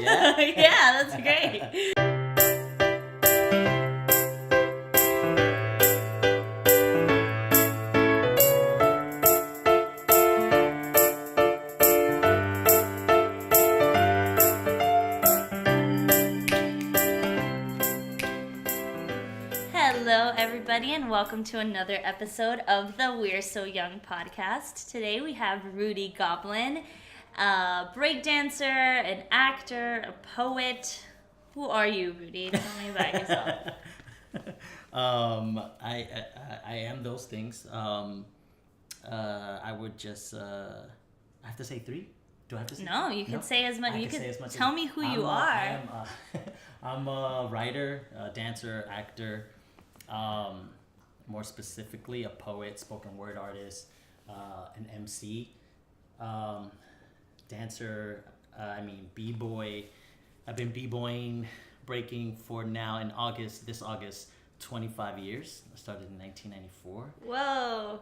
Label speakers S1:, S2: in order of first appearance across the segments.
S1: Yeah?
S2: Yeah, that's great. Hello, everybody, and welcome to another episode of the We're So Young podcast. Today we have Rudy Goblen, a breakdancer, an actor, a poet. Who are you, Rudy? Tell me about yourself.
S1: I am those things. I would just I have to say three. Do I have to say?
S2: No, you can say as much.
S1: I
S2: You
S1: can say
S2: can
S1: as much
S2: tell
S1: as,
S2: me who you are.
S1: I'm a writer, a dancer, actor. More specifically, a poet, spoken word artist, an MC, dancer. B-boy. I've been b-boying, breaking for now in this August, 25 years. I started in 1994.
S2: Whoa.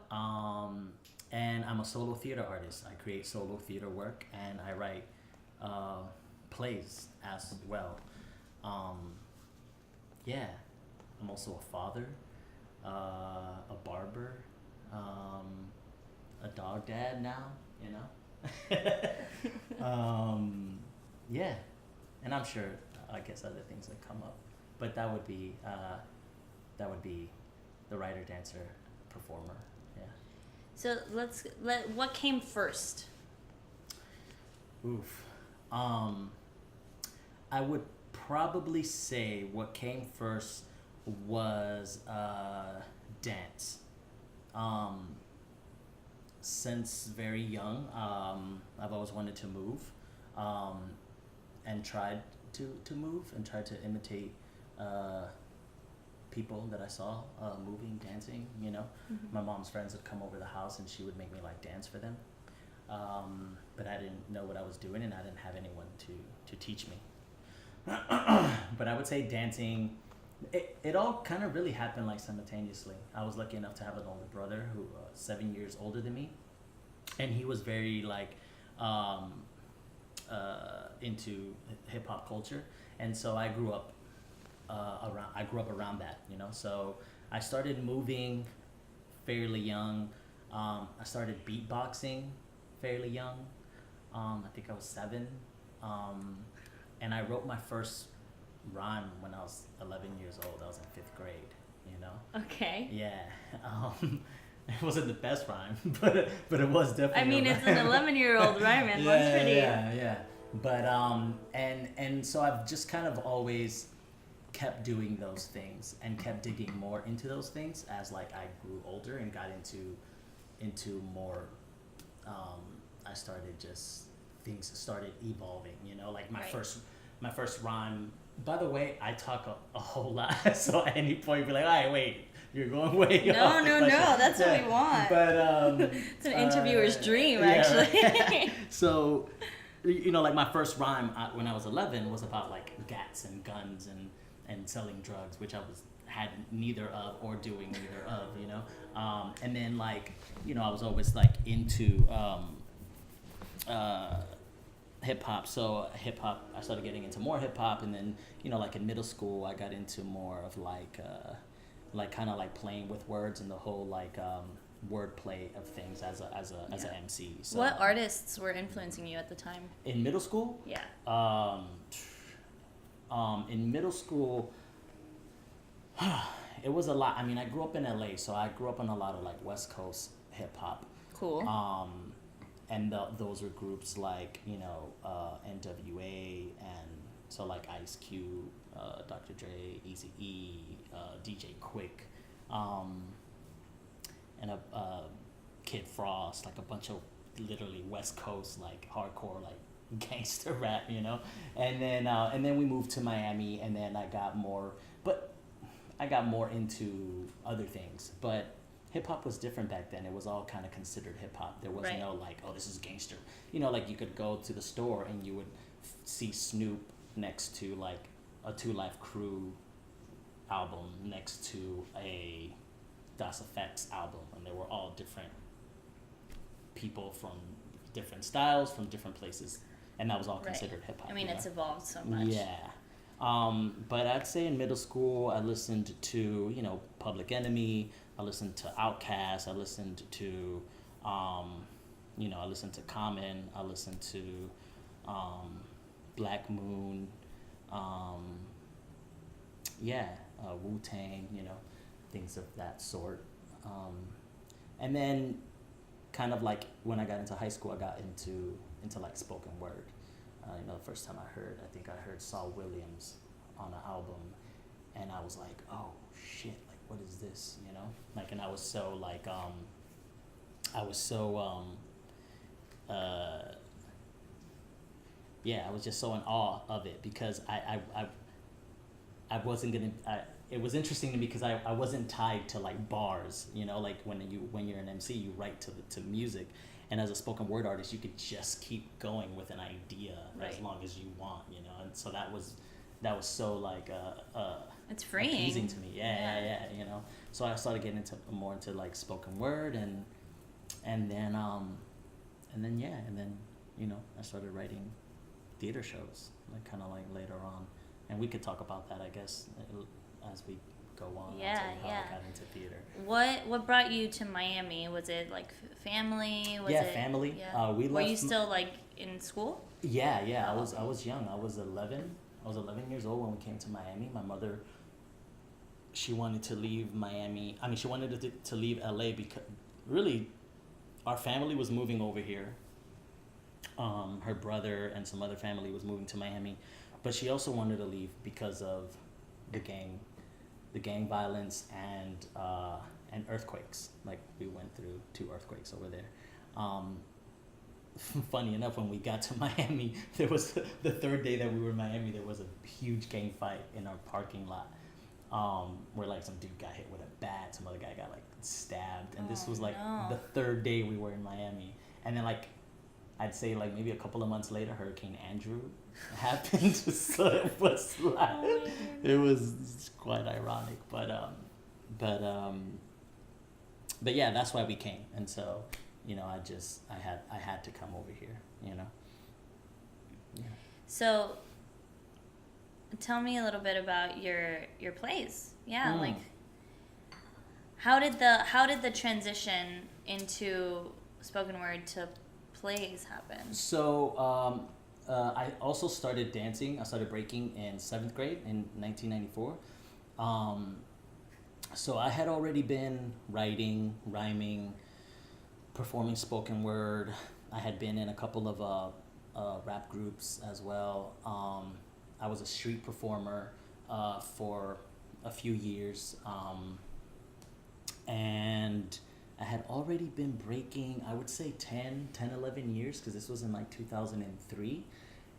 S1: And I'm a solo theater artist. I create solo theater work and I write plays as well. I'm also a father, a barber, a dog dad now, you know. And I'm sure, I guess other things that come up, but that would be the writer, dancer, performer. Yeah.
S2: So what came first?
S1: Oof. I would probably say what came first was dance. Since very young, I've always wanted to move, and tried to move and tried to imitate people that I saw moving, dancing, you know.
S2: Mm-hmm.
S1: My mom's friends would come over the house and she would make me like dance for them. But I didn't know what I was doing and I didn't have anyone to teach me. But I would say dancing, it all kind of really happened like simultaneously. I was lucky enough to have an older brother who 7 years older than me. And he was very like into hip hop culture. And so I grew up around that, you know. So I started moving fairly young. I started beatboxing fairly young. I think I was 7. And I wrote my first rhyme when I was 11 years old. I was in 5th grade, you know.
S2: Okay.
S1: Yeah. It wasn't the best rhyme, but it was definitely.
S2: I mean, it's an 11-year-old rhyme, and that's pretty.
S1: Yeah. But and so I've just kind of always kept doing those things and kept digging more into those things as like I grew older and got into more. I started just things started evolving, you know, like my first rhyme. By the way, I talk a whole lot, so at any point be like, all right, wait, you're going way off.
S2: No, that's what we want.
S1: But
S2: it's an interviewer's dream, actually.
S1: Right. So, you know, like my first rhyme when I was 11 was about like gats and guns and selling drugs, which I had neither of or doing neither of, you know. And then like, you know, I was always like into hip hop. So hip hop, I started getting into more hip hop, and then, you know, like in middle school, I got into more of like kind of like playing with words and the whole like wordplay of things as an MC. So,
S2: what artists were influencing you at the time?
S1: in middle school?
S2: Yeah.
S1: In middle school, it was a lot. I mean, I grew up in LA, so I grew up on a lot of like West Coast hip hop.
S2: Cool.
S1: And those were groups like, you know, NWA, and so like Ice Cube, Dr. Dre, Eazy-E, DJ Quick, and a Kid Frost, like a bunch of literally West Coast like hardcore like gangster rap, you know. And then we moved to Miami, and then I got more into other things, but hip hop was different back then. It was all kind of considered hip hop. There was no like, oh, this is gangster. You know, like you could go to the store and you would see Snoop next to like a 2 Live Crew album next to a Das Effects album, and they were all different people from different styles, from different places and that was all
S2: Right.
S1: considered hip hop.
S2: I mean,
S1: you know?
S2: it's evolved so much.
S1: Yeah. But I'd say in middle school, I listened to, you know, Public Enemy. I listened to Outkast. I listened to, you know, I listened to Common. I listened to Black Moon. Yeah, Wu-Tang, you know, things of that sort. And then kind of like when I got into high school, I got into like spoken word. You know, the first time I think I heard Saul Williams on an album, and I was like, oh shit, like what is this, you know? Like, and I was so like, yeah, I was just so in awe of it because I wasn't gonna. It was interesting to me because I wasn't tied to like bars, you know, like when you're an MC, you write to music, and as a spoken word artist, you could just keep going with an idea
S2: Right.
S1: as long as you want, you know, and so that was so like
S2: It's freeing.
S1: appeasing to me, yeah, you know. So I started getting more into like spoken word, and then you know I started writing theater shows, like kind of like later on, and we could talk about that, I guess, as we go on.
S2: Yeah,
S1: I'll tell you how
S2: yeah.
S1: I got into theater.
S2: What brought you to Miami? Was it like family? Was
S1: Yeah,
S2: it,
S1: family.
S2: Yeah.
S1: We
S2: Were
S1: left.
S2: you still like in school?
S1: Yeah.
S2: Oh,
S1: I was young. I was 11. I was 11 years old when we came to Miami. My mother, she wanted to leave Miami. I mean, she wanted to leave LA because really, our family was moving over here. Her brother and some other family was moving to Miami, but she also wanted to leave because of the gang violence and earthquakes. Like we went through 2 earthquakes over there. Funny enough, when we got to Miami, there was the 3rd day that we were in Miami, there was a huge gang fight in our parking lot, where like some dude got hit with a bat, some other guy got like stabbed, and this was like
S2: no.
S1: the 3rd day we were in Miami, and then like I'd say like maybe a couple of months later, Hurricane Andrew happened, so it was like it was quite ironic, but yeah, that's why we came, and so. You know, I had to come over here, you know. Yeah.
S2: So, tell me a little bit about your plays. Yeah, like how did the transition into spoken word to plays happen?
S1: So, I also started dancing. I started breaking in 7th grade in 1994. So I had already been writing, rhyming, performing spoken word. I had been in a couple of rap groups as well. I was a street performer for a few years, and I had already been breaking, I would say 10, 11 years, because this was in like 2003,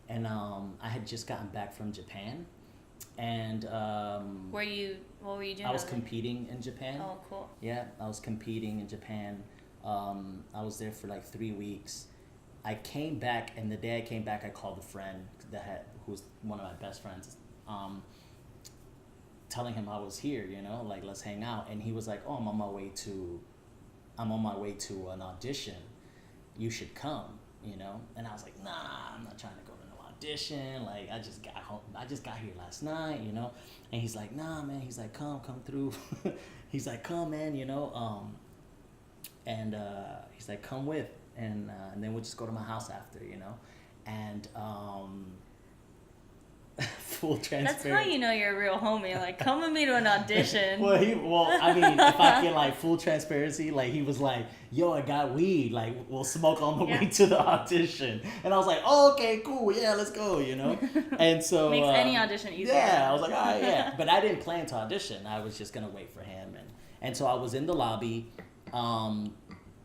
S1: and I had just gotten back from Japan, and
S2: what were you doing?
S1: I was competing in Japan.
S2: Oh, cool.
S1: Yeah, I was competing in Japan. I was there for like 3 weeks. I came back, and the day I came back, I called a friend who was one of my best friends, telling him I was here, you know, like let's hang out. And he was like, "Oh, I'm on my way to an audition. You should come," you know. And I was like, "Nah, I'm not trying to go to no audition. Like I just got home. I just got here last night, you know." And he's like, "Nah, man." He's like, "Come through." He's like, "Come, man," you know. And he's like, "Come with," and then we'll just go to my house after, you know, and full transparency.
S2: That's how you know you're a real homie. Like, come with me to an audition.
S1: Well, I mean, if I can, like, full transparency, like, he was like, "Yo, I got weed, like, we'll smoke on the way to the audition," and I was like, "Oh, okay, cool, yeah, let's go," you know, and so
S2: makes any audition easier.
S1: Yeah, I was like, "All right, yeah," but I didn't plan to audition. I was just gonna wait for him, and so I was in the lobby.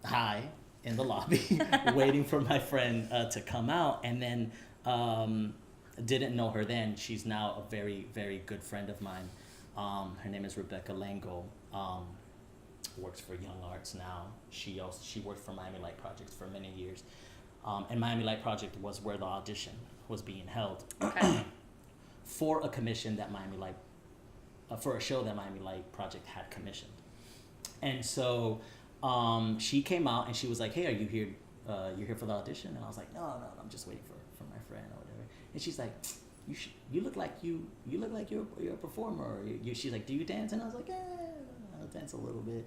S1: High in the lobby, waiting for my friend to come out, and then didn't know her then. She's now a very, very good friend of mine. Her name is Rebecca Lango. Works for Young Arts now. She worked for Miami Light Project for many years, and Miami Light Project was where the audition was being held.
S2: Okay.
S1: For a commission that Miami Light, for a show that Miami Light Project had commissioned, and so. She came out and she was like, "Hey, are you here? You're here for the audition?" And I was like, "No, I'm just waiting for my friend or whatever. And she's like, you look like you're a performer. Or she's like, do you dance? And I was like, yeah, I'll dance a little bit.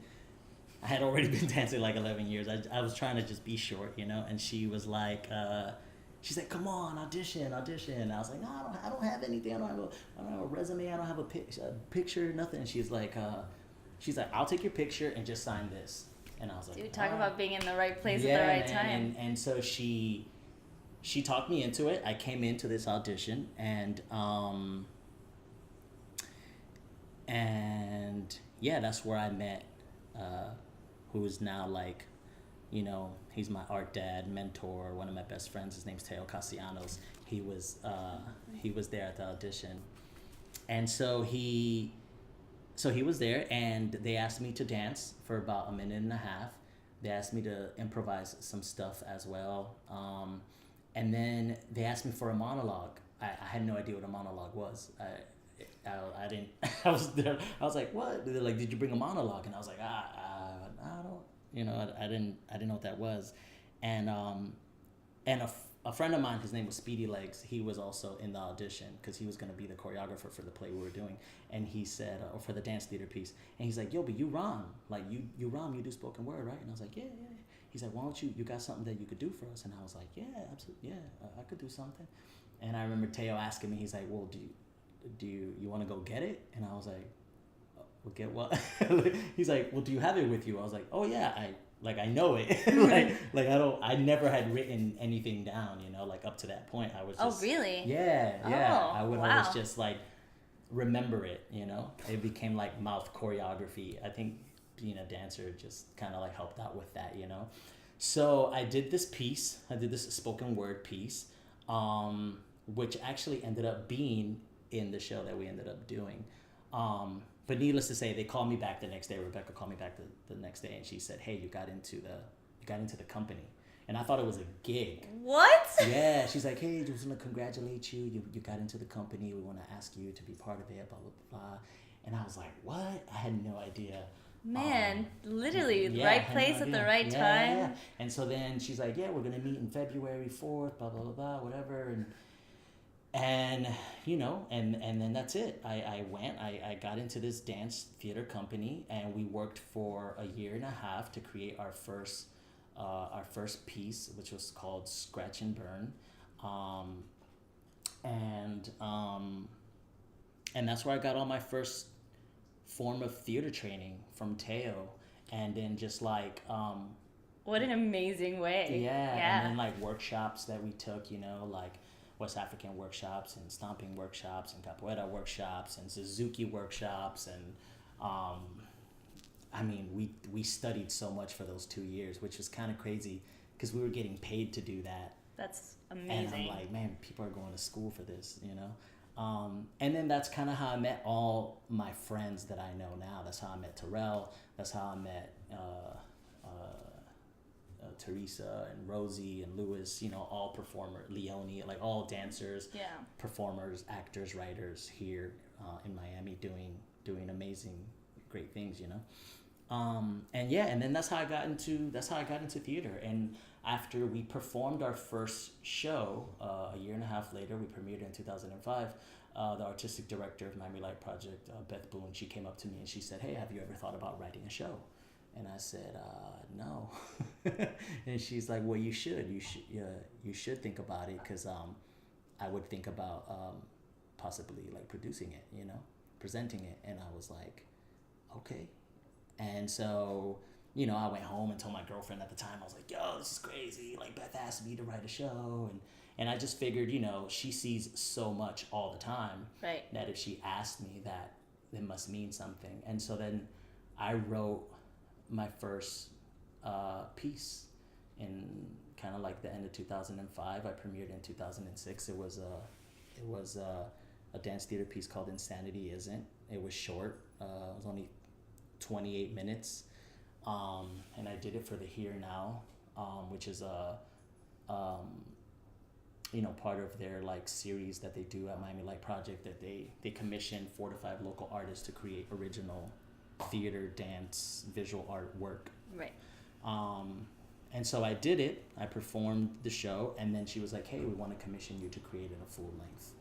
S1: I had already been dancing like 11 years. I was trying to just be short, you know. And she was like, she's like, come on, audition. And I was like, no, I don't have anything. I don't have a resume. I don't have a picture, nothing. And she's like, I'll take your picture and just sign this. And I was like,
S2: dude, talk about being in the right place at the right time.
S1: And so she talked me into it. I came into this audition, and yeah, that's where I met who is now like, you know, he's my art dad, mentor, one of my best friends. His name's Teo Castellanos. He was there at the audition, and so he was there, and they asked me to dance for about a minute and a half. They asked me to improvise some stuff as well, and then they asked me for a monologue. I had no idea what a monologue was. I didn't. I was there. I was like, "What?" They're like, "Did you bring a monologue?" And I was like, I don't. You know, I didn't know what that was, and a friend of mine, his name was Speedy Legs. He was also in the audition because he was going to be the choreographer for the play we were doing, and he said, or for the dance theater piece, and he's like, "Yo, but you rhyme, like you rhyme, you do spoken word, right?" And I was like, "Yeah." He's like, "Why don't you got something that you could do for us?" And I was like, "Yeah, absolutely, yeah, I could do something." And I remember Teo asking me, he's like, "Well, do you want to go get it?" And I was like, "Well, get what?" He's like, "Well, do you have it with you?" I was like, "Oh yeah, I know it." I never had written anything down, you know, like up to that point. I was just,
S2: oh really?
S1: Yeah.
S2: Oh,
S1: I would
S2: wow.
S1: always just like remember it, you know. It became like mouth choreography. I think being a dancer just kind of like helped out with that, you know. So I did this piece. I did this spoken word piece, which actually ended up being in the show that we ended up doing. But needless to say, they called me back the next day. Rebecca called me back the next day, and she said, "Hey, you got into the company." And I thought it was a gig.
S2: What?
S1: Yeah, she's like, "Hey, just want to congratulate you. You got into the company. We want to ask you to be part of it, blah, blah, blah." And I was like, "What?" I had no idea.
S2: Man, literally, right place at the right time.
S1: Yeah. And so then she's like, "Yeah, we're going to meet in February 4th, blah, blah, blah, blah, whatever." And you know, and then that's it. I went, I got into this dance theater company, and we worked for a year and a half to create our first piece, which was called Scratch and Burn. And that's where I got all my first form of theater training from Teo. And then just like
S2: what an amazing way.
S1: Yeah. And then like workshops that we took, you know, like West African workshops and stomping workshops and capoeira workshops and Suzuki workshops, and I mean, we studied so much for those 2 years, which was kind of crazy because we were getting paid to do that.
S2: That's amazing.
S1: And I'm like, man, people are going to school for this, you know. And then that's kind of how I met all my friends that I know now. That's how I met Terrell. That's how I met Teresa and Rosie and Lewis, you know, all Leonie, like all dancers, performers, actors, writers here in Miami doing amazing, great things, you know. And then that's how I got into theater. And after we performed our first show, a year and a half later, we premiered in 2005. The artistic director of Miami Light Project, Beth Boone, she came up to me and she said, "Hey, have you ever thought about writing a show?" And I said, "No." And she's like, "Well, you should think about it, because I would think about possibly like producing it, you know, presenting it." And I was like, "Okay." And so, you know, I went home and told my girlfriend at the time. I was like, "Yo, this is crazy. Like, Beth asked me to write a show." And I just figured, you know, she sees so much all the time,
S2: right,
S1: that if she asked me, that it must mean something. And so then I wrote my first piece in kind of like the end of 2005. I premiered in 2006. It was a dance theater piece called Insanity Isn't. It was short. It was only 28 minutes. And I did it for the Here Now, which is part of their like series that they do at Miami Light Project, that they commission 4 to 5 local artists to create original theater, dance, visual art work.
S2: Right.
S1: And so I did it. I performed the show, and then she was like, "Hey, we want to commission you to create a full length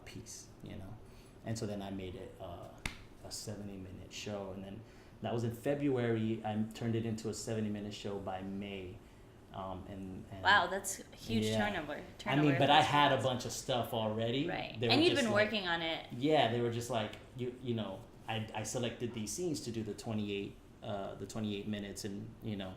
S1: piece," you know. And so then I made it a 70-minute show, and then that was in February. I turned it into a 70-minute show by May. And
S2: wow, that's a huge turnover.
S1: I mean, but I had a bunch of stuff already.
S2: Right. And you'd been working on it.
S1: Yeah, they were just like, you know, I selected these scenes to do the 28 minutes, and you know,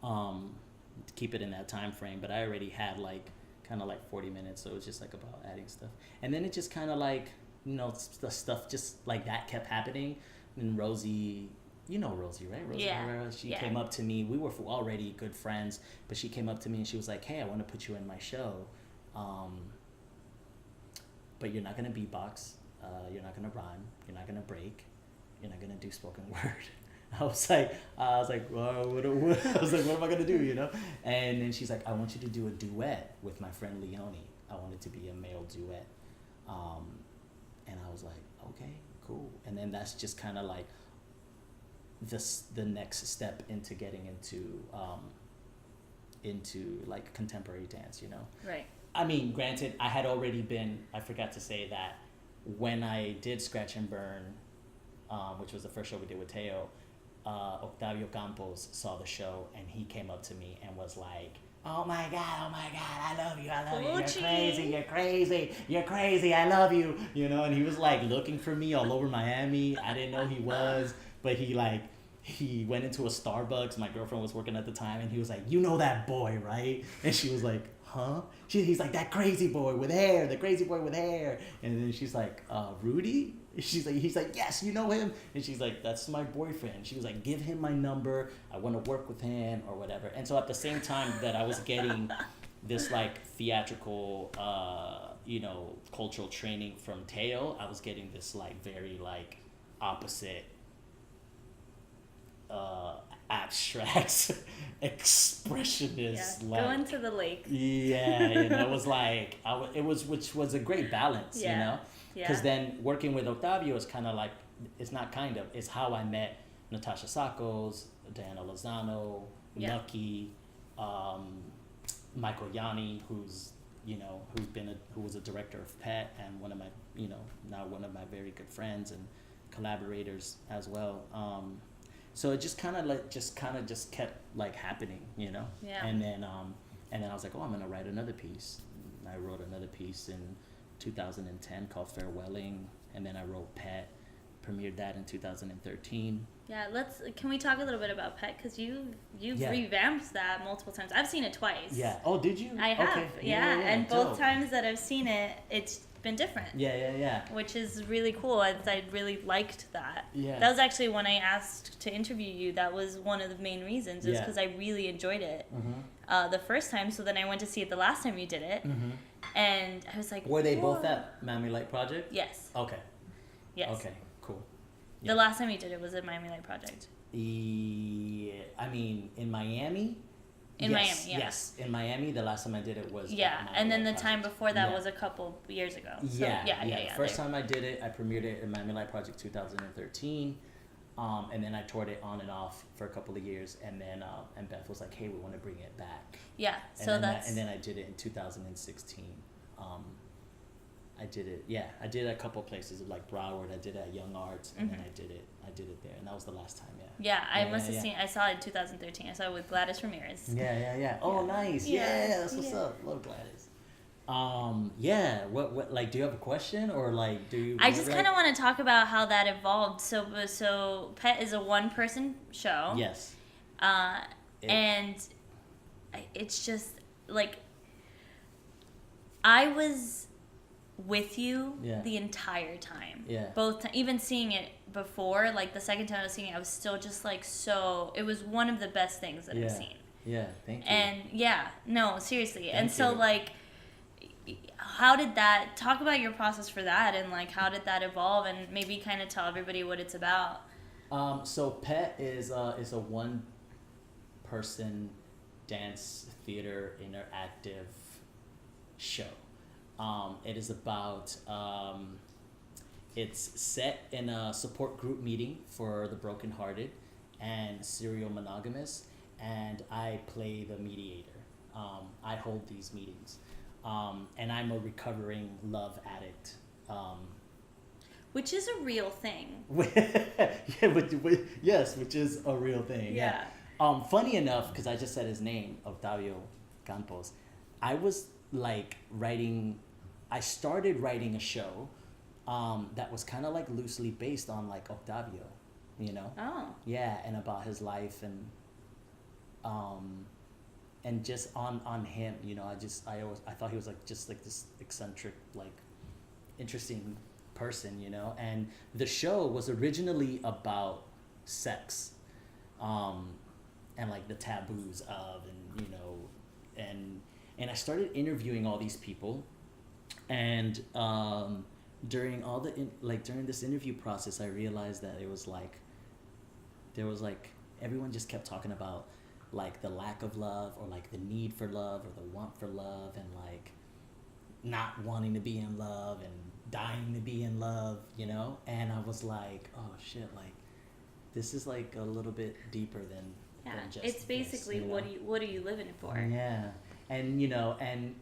S1: to keep it in that time frame. But I already had like kind of like 40 minutes, so it was just like about adding stuff. And then it just kind of like, you know, the stuff just like that kept happening. And Rosie, you know Rosie, right? Rosie Herrera, she came up to me. We were already good friends, but she came up to me and she was like, "Hey, I want to put you in my show, but you're not gonna beatbox, you're not gonna rhyme, you're not gonna break, you're not gonna do spoken word." I was like, well, what am I gonna do, you know? And then she's like, "I want you to do a duet with my friend Leonie. I want it to be a male duet." And I was like, "Okay, cool." And then that's just kind of like the next step into getting into like contemporary dance, you know?
S2: Right.
S1: I mean, granted, I forgot to say that when I did Scratch and Burn, which was the first show we did with Teo, Octavio Campos saw the show and he came up to me and was like, oh my God, I love you, you're crazy, I love you, you know, and he was like looking for me all over Miami. I didn't know he was, but he went into a Starbucks, my girlfriend was working at the time, and he was like, "You know that boy, right?" And she was like, "Huh?" He's like, "That crazy boy with hair, the crazy boy with hair." And then she's like, Rudy? He's like, "Yes, you know him." And she's like, "That's my boyfriend." She was like, "Give him my number, I want to work with him," or whatever. And so at the same time that I was getting this like theatrical, you know, cultural training from Teo, I was getting this like very like opposite abstract expressionist, like
S2: going to the lake.
S1: Yeah, you know, it was like which was a great balance, you know, because then working with Octavio is kind of like, it's how I met Natasha Sakos, Diana Lozano, Nucky, Michael Yanni, who was a director of PET and one of my, you know, now one of my very good friends and collaborators as well. So it just kind of kept like happening, you know.
S2: Yeah.
S1: And then I was like, oh, I'm gonna write another piece. And I wrote another piece in 2010 called Farewelling, and then I wrote Pet, premiered that in 2013.
S2: Yeah, can we talk a little bit about Pet, because you've revamped that multiple times. I've seen it twice.
S1: Yeah. Oh, did you?
S2: I have.
S1: Okay.
S2: Yeah, and both times that I've seen it, it's been different.
S1: Yeah.
S2: Which is really cool. I really liked that.
S1: Yeah.
S2: That was actually when I asked to interview you. That was one of the main reasons, is because I really enjoyed it the first time. So then I went to see it the last time you did it, and I was like,
S1: were they both at Miami Light Project?
S2: Yes.
S1: Okay.
S2: Yes.
S1: Okay. Cool.
S2: The last time you did it was at Miami Light Project.
S1: Yeah, I mean, in Miami.
S2: Miami, yeah.
S1: Yes, in Miami, the last time I did it was.
S2: Yeah, and then the time before that was a couple years ago. So, yeah.
S1: First time I did it, I premiered it in Miami Light Project 2013, and then I toured it on and off for a couple of years, and then and Beth was like, "Hey, we want to bring it back."
S2: Yeah,
S1: and then I did it in 2016. I did it. Yeah, I did it a couple places like Broward. I did it at Young Arts, and then I did it there, and that was the last time.
S2: Yeah, I must have seen. I saw it in 2013. I saw it with Gladys Ramirez.
S1: Yeah. Oh, nice. Yeah, that's what's up. Love Gladys. What like, do you have a question, or like, do you?
S2: I just kind of want to talk about how that evolved. So Pet is a one-person show.
S1: Yes.
S2: And it's just like, I was with you the entire time.
S1: Yeah.
S2: Even seeing it before, like the second time I was seeing it, I was still just like, so it was one of the best things that I've seen.
S1: Yeah, thank you.
S2: And no, seriously.
S1: Thank
S2: and so
S1: you.
S2: like, how did that, talk about your process for that, and like how did that evolve, and maybe kind of tell everybody what it's about.
S1: So Pet is a one-person dance theater interactive show. It is about, it's set in a support group meeting for the brokenhearted and serial monogamous, and I play the mediator. I hold these meetings, and I'm a recovering love addict.
S2: Which is a real thing.
S1: Yeah, yes, which is a real thing. Yeah. Funny enough, because I just said his name, Octavio Campos. I was like I started writing a show that was kind of like loosely based on like Octavio, you know?
S2: Oh.
S1: Yeah, and about his life and just on him, you know. I thought he was like just like this eccentric, like interesting person, you know. And the show was originally about sex, and like the taboos of, and you know, and I started interviewing all these people, and during all during this interview process, I realized that it was like there was like everyone just kept talking about like the lack of love, or like the need for love, or the want for love, and like not wanting to be in love and dying to be in love, you know. And I was like, oh shit, like this is like a little bit deeper than just
S2: it's basically
S1: this, you know?
S2: what are you living for?
S1: Yeah. And you know, and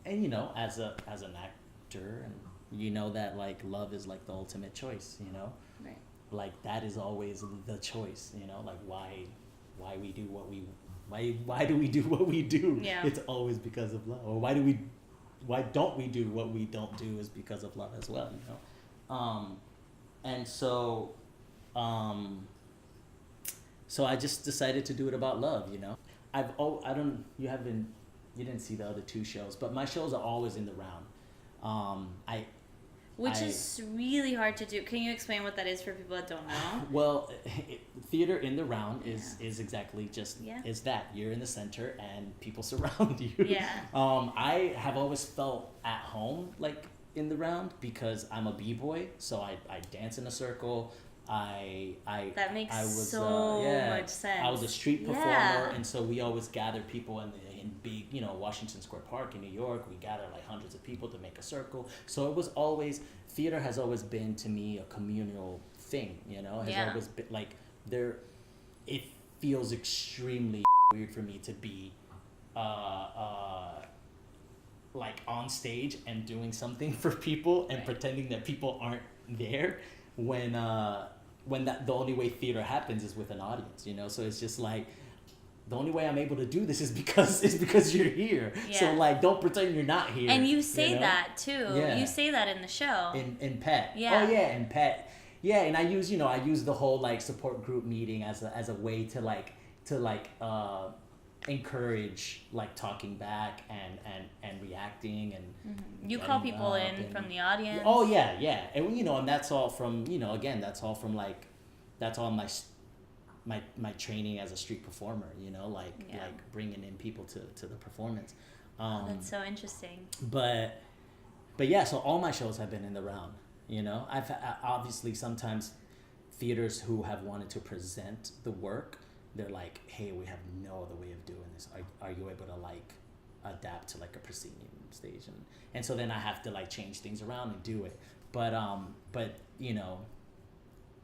S1: you know, as an actor, and you know that like love is like the ultimate choice, you know.
S2: Right.
S1: Like that is always the choice, you know. Like why we do what we why do we do what we do?
S2: Yeah.
S1: It's always because of love. Or why don't we do what we don't do is because of love as well, you know. And so so I just decided to do it about love, you know. You didn't see the other two shows, but my shows are always in the round.
S2: Which is really hard to do. Can you explain what that is for people that don't know?
S1: Well, theater in the round is exactly just is that you're in the center and people surround you.
S2: Yeah.
S1: I have always felt at home like in the round because I'm a b-boy, so I dance in a circle.
S2: That makes
S1: I was,
S2: so much sense.
S1: I was a street performer, and so we always gathered people in big, you know, Washington Square Park in New York. We gathered like hundreds of people to make a circle. So it was always, theater has always been to me a communal thing, you know. It has always been like it feels extremely weird for me to be like on stage and doing something for people and pretending that people aren't there when that the only way theater happens is with an audience, you know. So it's just like the only way I'm able to do this is because you're here. Yeah. So like don't pretend you're not here.
S2: And you say, you know? That too.
S1: Yeah.
S2: You say that in the show.
S1: In Pet.
S2: Yeah.
S1: Oh yeah, in Pet. Yeah, and I use the whole like support group meeting as a way to encourage like talking back and reacting and
S2: you call people in from the audience.
S1: Oh yeah, and you know, and that's all from, you know, again, that's all my training as a street performer, you know, like bringing in people to the performance.
S2: That's so interesting.
S1: But yeah, so all my shows have been in the round, you know. I've obviously sometimes theaters who have wanted to present the work, they're like, hey, we have no other way of doing this. Are you able to like adapt to like a proscenium stage? And so then I have to like change things around and do it. But you know,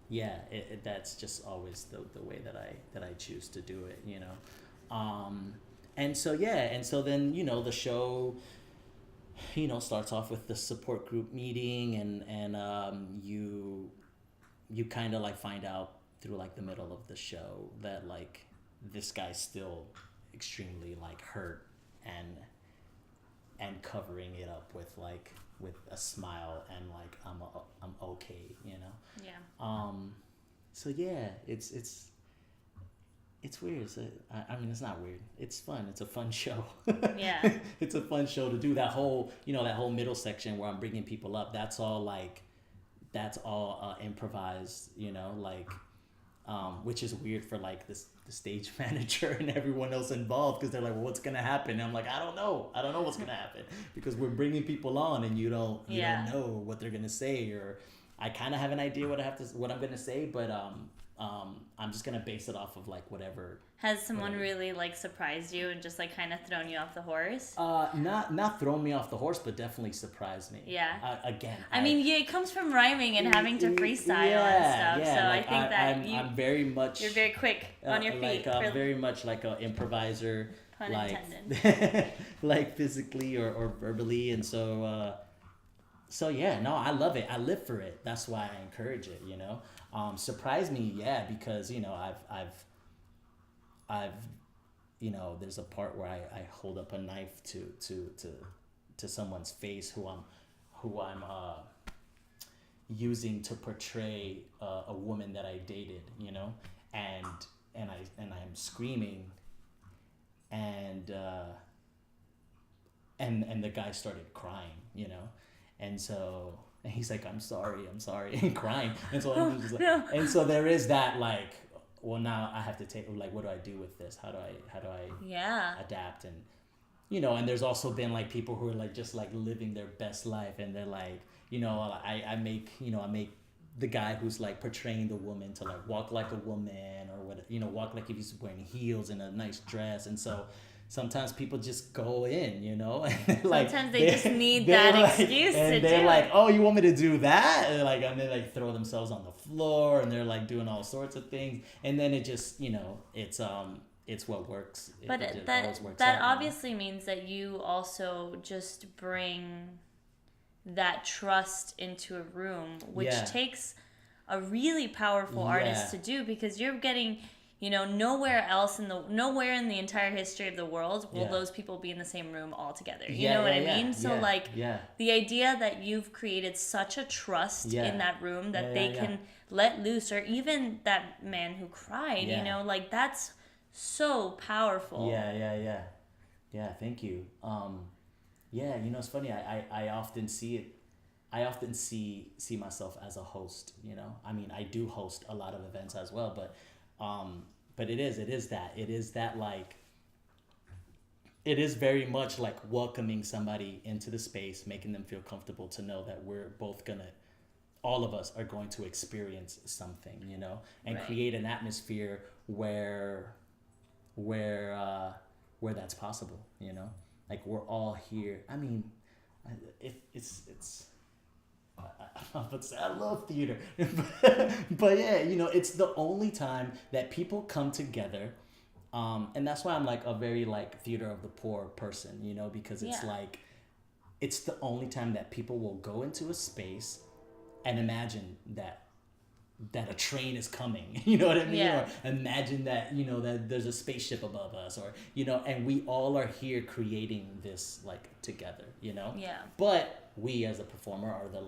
S1: yeah, that's just always the way that I choose to do it, you know. And so then, you know, the show, you know, starts off with the support group meeting, and you kind of like find out through like the middle of the show that like this guy's still extremely like hurt and covering it up with a smile and like I'm okay, you know.
S2: Yeah.
S1: So yeah, it's weird. I mean, it's not weird. It's fun. It's a fun show.
S2: Yeah.
S1: It's a fun show to do that whole, you know, that whole middle section where I'm bringing people up. That's all improvised, you know, like, which is weird for like the stage manager and everyone else involved, because they're like, well, what's gonna happen? And I'm like, I don't know what's gonna happen, because we're bringing people on and you don't know what they're gonna say, or I kind of have an idea what I'm gonna say, but I'm just gonna base it off of like whatever.
S2: Has someone
S1: Whatever.
S2: really like surprised you and just like kind of thrown you off the horse?
S1: Not thrown me off the horse, but definitely surprised me.
S2: Yeah.
S1: Again.
S2: I mean, yeah, it comes from rhyming and having to freestyle and stuff. So
S1: like,
S2: I think that
S1: I'm very much.
S2: you're very quick on your feet.
S1: Like very much like an improviser.
S2: Pun
S1: like,
S2: intended.
S1: like physically or verbally, and so. So yeah, no, I love it. I live for it. That's why I encourage it. You know, surprise me, yeah, because you know I've you know, there's a part where I hold up a knife to someone's face who I'm using to portray a woman that I dated, you know, and I'm screaming, and the guy started crying, you know, and so and he's like, I'm sorry, and crying, and so I'm just like,
S2: No.
S1: and so there is that like, well, now I have to take, like, what do I do with this? How do I
S2: Yeah.
S1: adapt? And you know, and there's also been like people who are like just like living their best life, and they're like, you know, I make the guy who's like portraying the woman to like walk like a woman, or what, you know, walk like if he's wearing heels and a nice dress. And so sometimes people just go in, you know, and like
S2: Sometimes they just need
S1: they're
S2: that
S1: like,
S2: excuse
S1: and
S2: to
S1: they're
S2: do
S1: like,
S2: it.
S1: oh, you want me to do that? And they like throw themselves on the floor, and they're like doing all sorts of things, and then it just, you know, it's what works.
S2: But
S1: it always
S2: that
S1: works
S2: that
S1: out, you know?
S2: obviously means that you also just bring that trust into a room, which
S1: Yeah.
S2: takes a really powerful artist to
S1: Yeah.
S2: do, because you're getting, you know, nowhere in the entire history of the world will
S1: Yeah.
S2: those people be in the same room all together. You
S1: Yeah,
S2: know what
S1: yeah,
S2: I
S1: yeah,
S2: mean? So
S1: yeah,
S2: like
S1: yeah.
S2: the idea that you've created such a trust
S1: Yeah.
S2: in that room that
S1: Yeah,
S2: they
S1: yeah,
S2: can
S1: yeah.
S2: let loose, or even that man who cried,
S1: Yeah.
S2: you know, like that's so powerful.
S1: Yeah, thank you. Yeah, you know, it's funny. I often see it. I often see myself as a host. You know, I mean, I do host a lot of events as well, but it is that like, it is very much like welcoming somebody into the space, making them feel comfortable to know that all of us are going to experience something, you know, and
S2: Right.
S1: create an atmosphere where that's possible, you know, like we're all here. I mean, it's I love theater, but yeah, you know, it's the only time that people come together, and that's why I'm like a very like theater of the poor person, you know, because it's
S2: Yeah.
S1: like, it's the only time that people will go into a space and imagine that a train is coming, you know what I mean?
S2: Yeah.
S1: Or imagine that, you know, that there's a spaceship above us, or, you know, and we all are here creating this like together, you know?
S2: Yeah.
S1: But we as a performer are the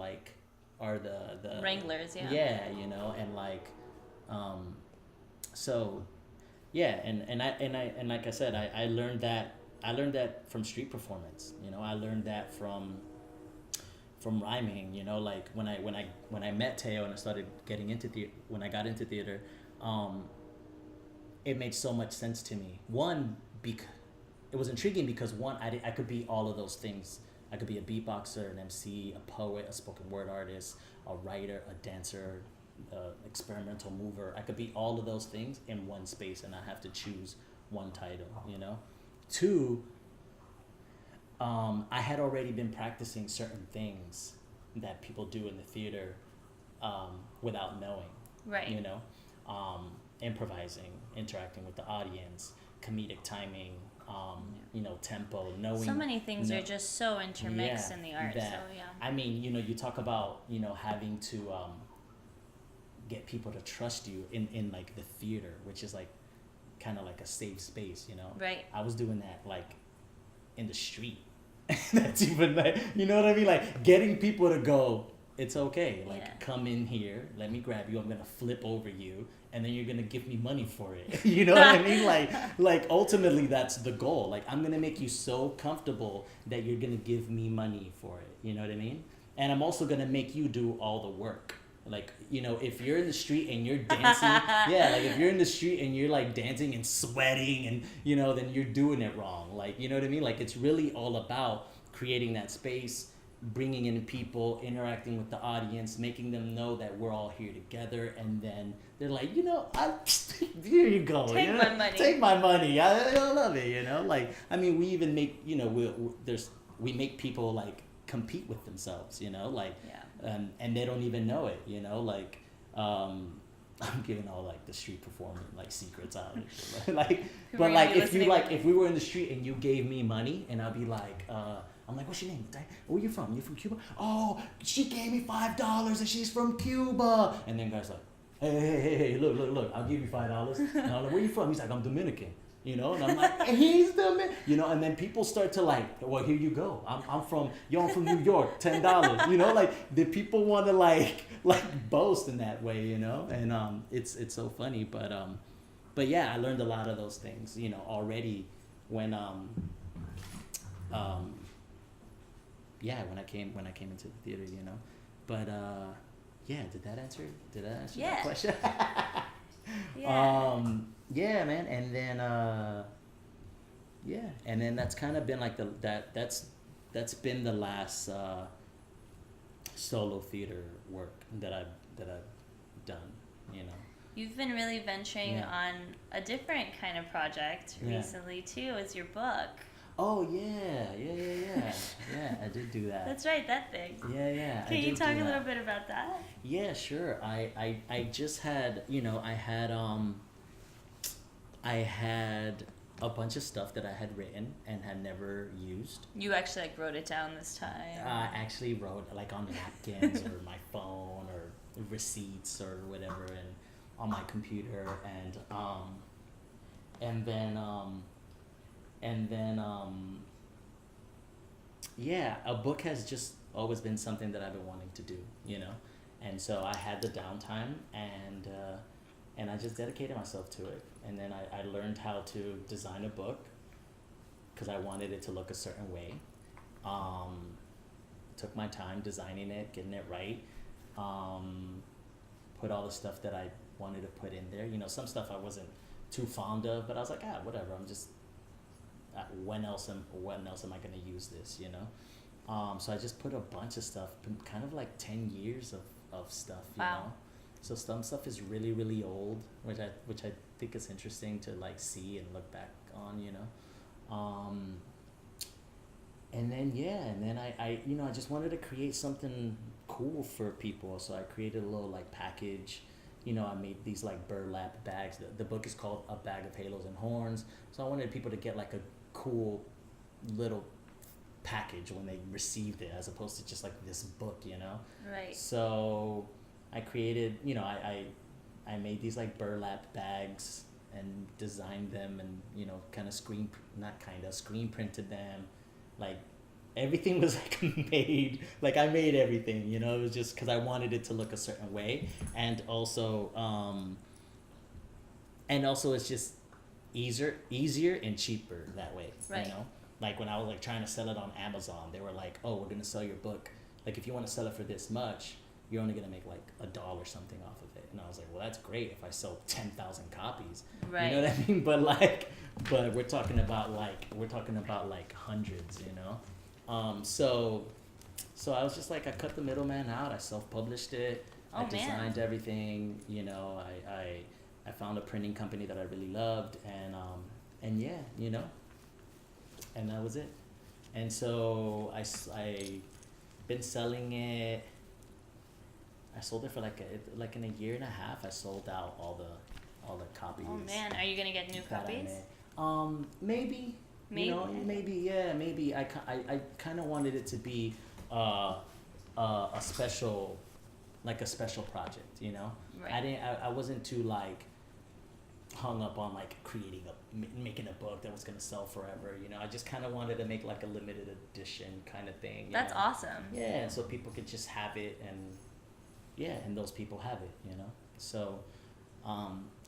S2: Wranglers, yeah.
S1: Yeah, you know, and like, so yeah, and like I said, I learned that from street performance, you know. I learned that from rhyming, you know, like when I met Teo and I started getting into when I got into theater, it made so much sense to me. One, it was intriguing because one, I could be all of those things. I could be a beatboxer, an MC, a poet, a spoken word artist, a writer, a dancer, experimental mover. I could be all of those things in one space, and I have to choose one title, you know. Two, I had already been practicing certain things that people do in the theater, without knowing,
S2: Right.
S1: you know, improvising, interacting with the audience, comedic timing, you know, tempo, knowing.
S2: So many things
S1: kno-
S2: are just so intermixed
S1: Yeah,
S2: in the art.
S1: that-
S2: So yeah.
S1: I mean, you know, you talk about, you know, having to get people to trust you in like the theater, which is like kind of like a safe space, you know.
S2: Right.
S1: I was doing that like in the street. That's even like, you know what I mean? Like getting people to go, it's okay. Like,
S2: Yeah.
S1: come in here, let me grab you. I'm gonna flip over you, and then you're gonna give me money for it. You know what I mean? Like ultimately, that's the goal. Like, I'm gonna make you so comfortable that you're gonna give me money for it. You know what I mean? And I'm also gonna make you do all the work. Like, you know, if you're in the street and you're dancing, yeah, like if you're in the street and you're like dancing and sweating and, you know, then you're doing it wrong. Like, you know what I mean? Like, it's really all about creating that space bringing in people, interacting with the audience, making them know that we're all here together, and then they're like, here you go.
S2: Take my money.
S1: Take my money. I love it. Like, I mean, we even make, we make people like compete with themselves. Like, and they don't even know it. Like, I'm giving all like the street performing like secrets out. Like, but like if we were in the street and you gave me money and I'd be like, I'm like, what's your name? Where you from? You from Cuba? Oh, she gave me $5 and she's from Cuba. And then guys like, hey, look, I'll give you $5. And I'm like, where you from? He's like, I'm Dominican. And I'm like, he's Dominican. And then people start to like, well, here you go. I'm from New York, $10. Like the people want to like boast in that way, and it's so funny, but yeah, I learned a lot of those things, already when when I came into the theater, but yeah, did that answer that question? Yeah, man, and then and then that's kind of been like that's been the last solo theater work that I've done,
S2: You've been really venturing on a different kind of project recently too, is your book.
S1: Oh yeah, I did do that.
S2: That's right, that thing.
S1: Yeah.
S2: Can you talk a little bit about that?
S1: Yeah, sure. I just had, I had a bunch of stuff that I had written and had never used.
S2: You actually like wrote it down this time.
S1: I actually wrote like on napkins or my phone or receipts or whatever, and on my computer, and then a book has just always been something that I've been wanting to do, and so I had the downtime, and I just dedicated myself to it, and then I learned how to design a book because I wanted it to look a certain way. Took my time designing it, getting it right, put all the stuff that I wanted to put in there. Some stuff I wasn't too fond of, but I was like, whatever, I'm just when else am I going to use this, so I just put a bunch of stuff, kind of like 10 years of stuff,
S2: Wow.
S1: So some stuff is really, really old, which I think is interesting to like see and look back on, and then I just wanted to create something cool for people, so I created a little like package. I made these like burlap bags. The book is called A Bag of Halos and Horns. So I wanted people to get like a cool little package when they received it, as opposed to just like this book,
S2: Right.
S1: So I created, I made these like burlap bags and designed them, and screen printed them, like everything was like made, like I made everything, it was just because I wanted it to look a certain way, and also it's just easier and cheaper that way,
S2: Right.
S1: like when I was like trying to sell it on Amazon, they were like, oh, we're gonna sell your book, like if you want to sell it for this much, you're only gonna make like $1 something off of it, and I was like, well, that's great if I sell 10,000 copies,
S2: Right.
S1: you know what I mean, but we're talking about like hundreds, so I was just like, I cut the middleman out, I self-published it,
S2: Oh,
S1: I
S2: man.
S1: designed everything, I found a printing company that I really loved, and and that was it. And so I been selling it. I sold it for like in a year and a half. I sold out all the copies.
S2: Oh man, are you gonna get new
S1: that I
S2: copies?
S1: made. Maybe. Maybe. I kind of wanted it to be a special project,
S2: Right.
S1: I wasn't too like hung up on like making a book that was gonna sell forever, I just kind of wanted to make like a limited edition kind of thing.
S2: That's awesome.
S1: Yeah, and so people could just have it, and those people have it, so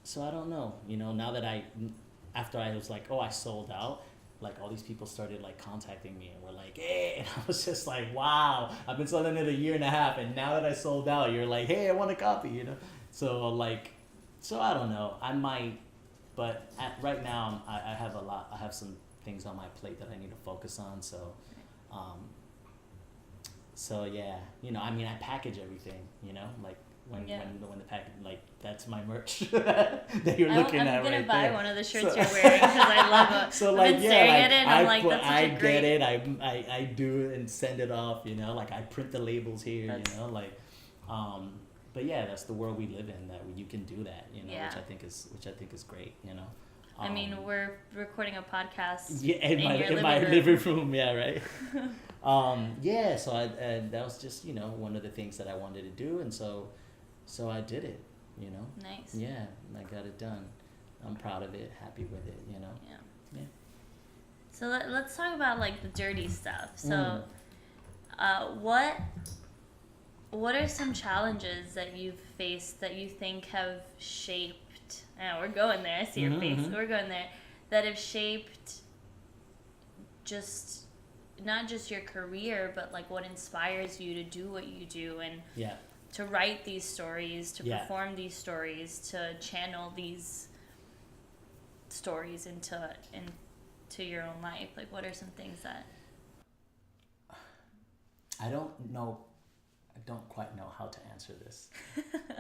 S1: so I don't know, now that after I was like, oh, I sold out, like all these people started like contacting me and were like, hey, and I was just like, wow, I've been selling it a year and a half, and now that I sold out, you're like, hey, I want a copy, so I don't know, I might, but right now I have some things on my plate that I need to focus on, so So yeah, you know, I mean, I package everything, you know, like
S2: Yeah.
S1: when the package, like that's my merch that you're looking
S2: I'm
S1: at
S2: gonna
S1: right
S2: buy
S1: there.
S2: one of the shirts
S1: So,
S2: you're wearing because I love it.
S1: so
S2: I've
S1: like
S2: been
S1: yeah,
S2: staring
S1: like
S2: at it and I'm like,
S1: put,
S2: that's such
S1: I
S2: a
S1: get
S2: great.
S1: it, I do it and send it off, you know, like I print the labels here,
S2: That's
S1: you know, like, um, but yeah, that's the world we live in, that you can do that, you know,
S2: Yeah.
S1: which I think is great, you know.
S2: I mean, we're recording a podcast
S1: Yeah, in my
S2: your
S1: living room, yeah, right. Yeah, so and that was just, you know, one of the things that I wanted to do, and so I did it, you know.
S2: Nice.
S1: Yeah, I got it done. I'm proud of it, happy with it, you know.
S2: Yeah.
S1: Yeah.
S2: So let's talk about like the dirty stuff. So,
S1: Mm.
S2: what are some challenges that you've faced that you think have shaped? We're going there. I see your face.
S1: Mhm.
S2: We're going there. That have shaped just not just your career, but like what inspires you to do what you do and
S1: Yeah.
S2: to write these stories, to
S1: Yeah.
S2: perform these stories, to channel these stories into your own life. Like, what are some things that?
S1: I don't know. I don't quite know how to answer this,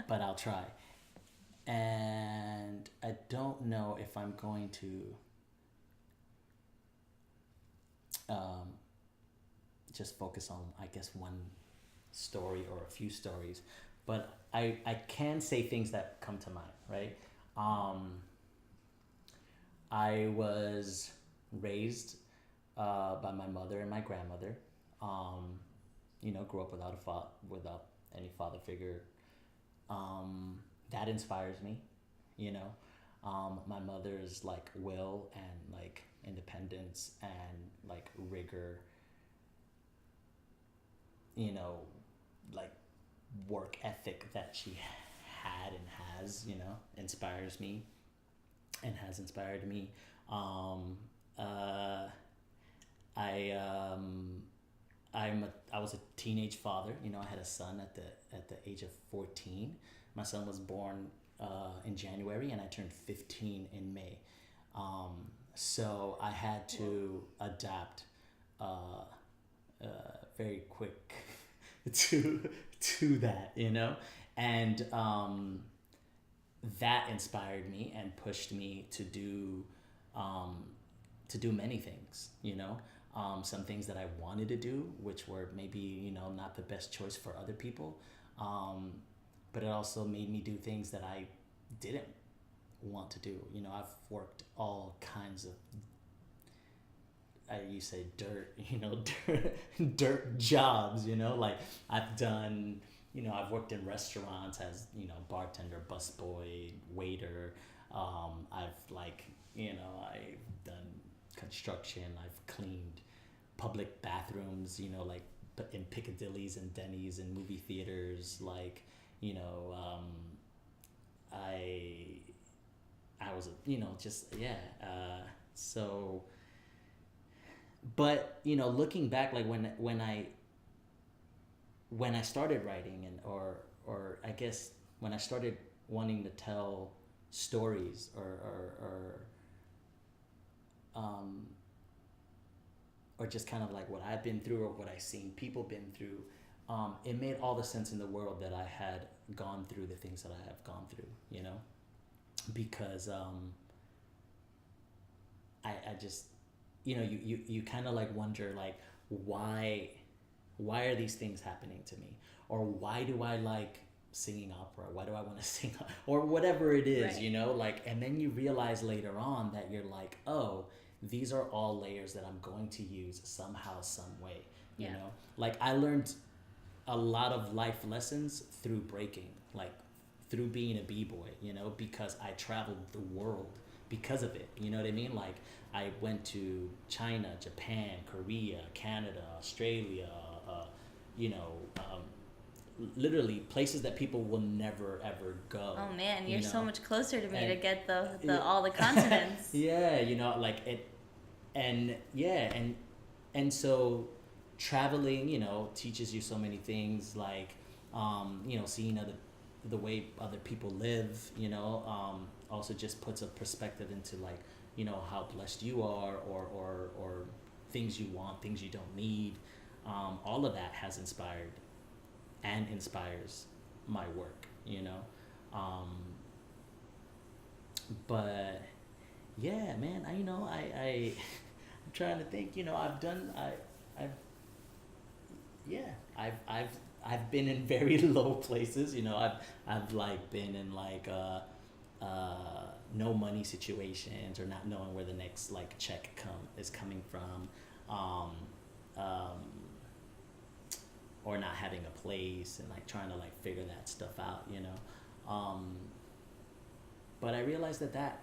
S1: but I'll try. And I don't know if I'm going to just focus on, I guess, one story or a few stories, but I can say things that come to mind, right? I was raised by my mother and my grandmother. You know, grew up without any father figure. That inspires me, you know. My mother's like will and like independence and like rigor, you know, like work ethic that she had and has, you know, inspires me and has inspired me. Um, uh, I I was a teenage father. You know, I had a son at the age of 14. My son was born in January, and I turned 15 in May. So I had to adapt very quick to that, you know, and that inspired me and pushed me to do many things, you know. Some things that I wanted to do, which were maybe, you know, not the best choice for other people, but it also made me do things that I didn't want to do. You know, I've worked all kinds of, you say dirt, you know, dirt jobs, you know, like I've done, you know, I've worked in restaurants as, you know, bartender, busboy, waiter. I've like, you know, I've done construction, I've cleaned public bathrooms, you know, like in Piccadilly's and Denny's and movie theaters, like, you know, I was, you know, just, yeah. So, but, you know, looking back, like when I started writing or I guess when I started wanting to tell stories or just kind of like what I've been through or what I've seen people been through, it made all the sense in the world that I had gone through the things that I have gone through, you know, because I just, you know, you kind of like wonder like why are these things happening to me, or why do I like singing opera, why do I want to sing or whatever it is,
S2: Right.
S1: you know, like, and then you realize later on that you're like, oh, these are all layers that I'm going to use somehow, some way, you
S2: Yeah.
S1: know, like I learned a lot of life lessons through breaking, like through being a b-boy, you know, because I traveled the world because of it, you know what I mean? Like I went to China, Japan, Korea, Canada, Australia, you know, literally places that people will never ever go.
S2: Oh man,
S1: you
S2: you're
S1: know?
S2: so much closer to me
S1: And-
S2: to get the
S1: Yeah.
S2: all the continents.
S1: Yeah, you know, like it, and yeah, and so traveling, you know, teaches you so many things, like you know, seeing the way other people live, you know, also just puts a perspective into like, you know, how blessed you are, or things you want, things you don't need, all of that has inspired and inspires my work, but yeah, man, I'm trying to think, I've yeah, I've been in very low places, I've like been in like no money situations, or not knowing where the next like check is coming from, um, or not having a place, and like trying to like figure that stuff out, but I realized that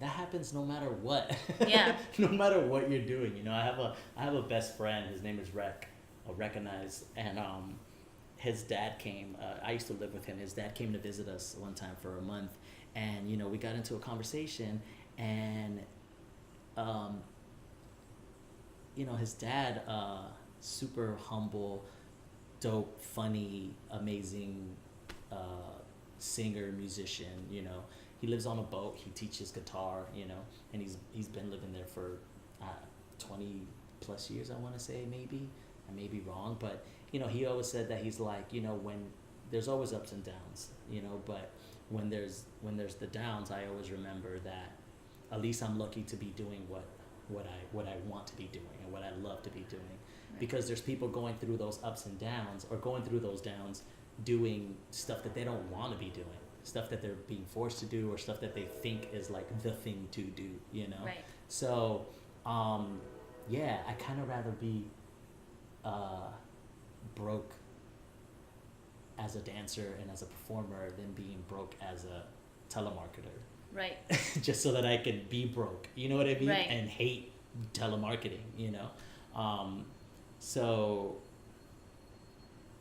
S1: happens no matter what.
S2: Yeah.
S1: No matter what you're doing, I have a best friend. His name is Recognize, and his dad came. I used to live with him. His dad came to visit us one time for a month, and we got into a conversation, and his dad, super humble, dope, funny, amazing singer, musician. He lives on a boat. He teaches guitar. And he's been living there for 20 plus years. I want to say, maybe. I may be wrong, but he always said that he's like, when there's always ups and downs, but when there's the downs, I always remember that at least I'm lucky to be doing what I want to be doing and what I love to be doing. Right. Because there's people going through those ups and downs, or going through those downs, doing stuff that they don't want to be doing, stuff that they're being forced to do, or stuff that they think is like the thing to do,
S2: Right.
S1: So yeah, I kind of rather be broke as a dancer and as a performer than being broke as a telemarketer.
S2: Right.
S1: Just so that I could be broke, you know what I mean?
S2: Right.
S1: And hate telemarketing, so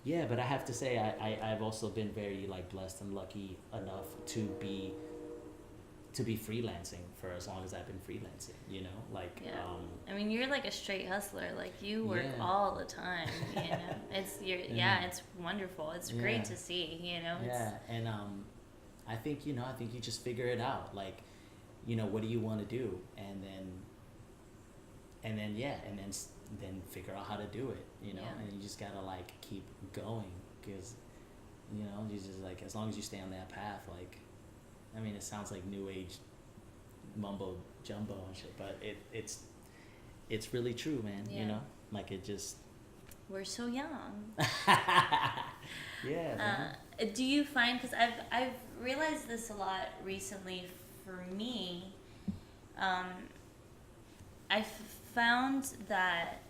S1: yeah, but I have to say I've also been very like blessed and lucky enough to be freelancing for as long as I've been freelancing, like
S2: Yeah. I mean, you're like a straight hustler. Like, you work
S1: Yeah.
S2: all the time, It's it's wonderful. It's
S1: Yeah.
S2: great to see,
S1: Yeah, and I think you just figure it out, like, what do you want to do, and then figure out how to do it,
S2: Yeah.
S1: and you just gotta like keep going, because you just like, as long as you stay on that path, like, I mean, it sounds like new age mumbo jumbo and shit, but it's really true, man.
S2: Yeah.
S1: Like, it just
S2: We're so young.
S1: yeah, man.
S2: Do you find, because I've realized this a lot recently for me, I've found that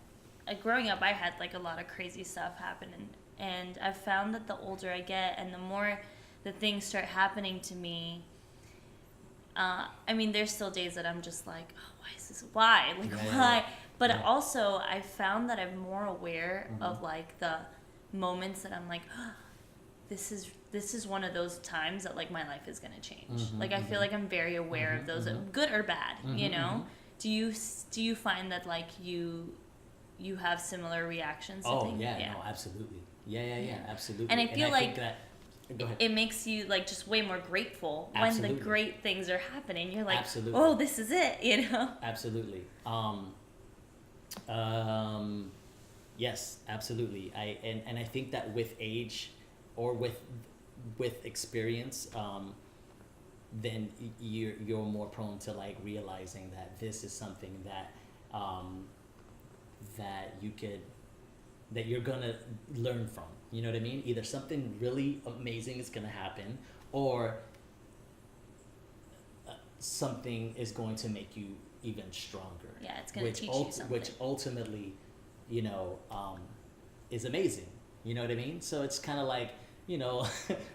S2: growing up I had like a lot of crazy stuff happen, and I've found that the older I get and the more the things start happening to me, I mean, there's still days that I'm just like, oh, why? Like,
S1: Yeah.
S2: why? But
S1: Yeah.
S2: also, I found that I'm more aware
S1: Mhm.
S2: of like the moments that I'm like, oh, this is one of those times that like my life is gonna change.
S1: Mhm,
S2: Like, I feel
S1: mhm.
S2: like I'm very aware of those,
S1: Mhm.
S2: good or bad.
S1: Mhm, mhm.
S2: Do you find that like you have similar reactions to
S1: Oh
S2: things?
S1: yeah, no, absolutely. Yeah, absolutely.
S2: And I feel
S1: think
S2: like
S1: that, go ahead.
S2: it makes you like just way more grateful when
S1: Absolutely.
S2: the great things are happening. You're like,
S1: Absolutely.
S2: oh, this is it,
S1: Absolutely. Yes, absolutely. I think that with age, or with experience, then you're more prone to like realizing that this is something that that you're gonna learn from. You know what I mean? Either something really amazing is gonna happen, or something is going to make you even stronger.
S2: Yeah, it's gonna teach you something.
S1: Which ultimately, is amazing. You know what I mean? So it's kind of like,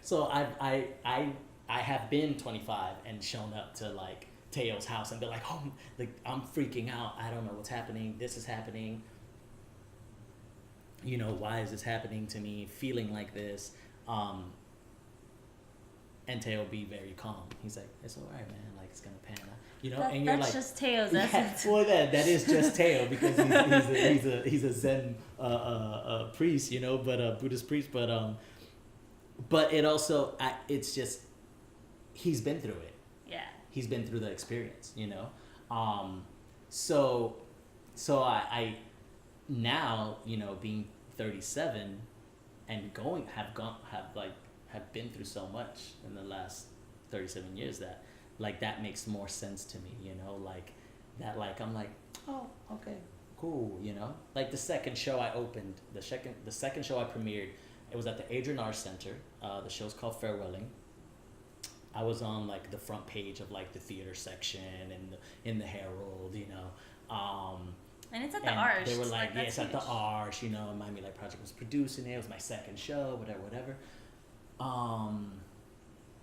S1: so I have been 25 and shown up to like Teo's house and be like, oh, like, I'm freaking out. I don't know what's happening. This is happening. Why is this happening to me? Feeling like this. And Teo be very calm. He's like, it's all right, man. Like, it's gonna pan out. And you're
S2: that's
S1: like,
S2: just Teo's
S1: yeah,
S2: essence.
S1: well, that is just Teo, because he's a Zen priest, but a Buddhist priest. But it also, it's just, he's been through it.
S2: Yeah.
S1: He's been through the experience, So I now, being 37 and have been through so much in the last 37 years that like that makes more sense to me, like that, like I'm like, oh, okay, cool, like the second show I opened, the second show I premiered, it was at the Adrian R Center. The show's called Farewelling. I was on like the front page of like the theater section and in the Herald,
S2: And it's at the
S1: and
S2: Arch.
S1: they were like, yeah,
S2: that's
S1: it's at the
S2: huge.
S1: Arch, Miami Light Project was producing it. It was my second show, whatever.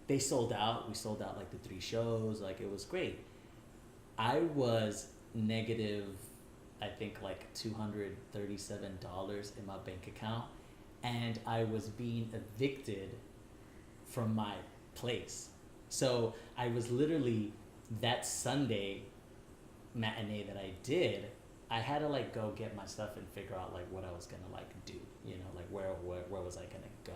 S1: They sold out. We sold out like the 3 shows. Like it was great. I was negative, I think like $237 in my bank account, and I was being evicted from my place. So I was literally, that Sunday matinee that I did, I had to like go get my stuff and figure out like what I was gonna like do, like where was I gonna go,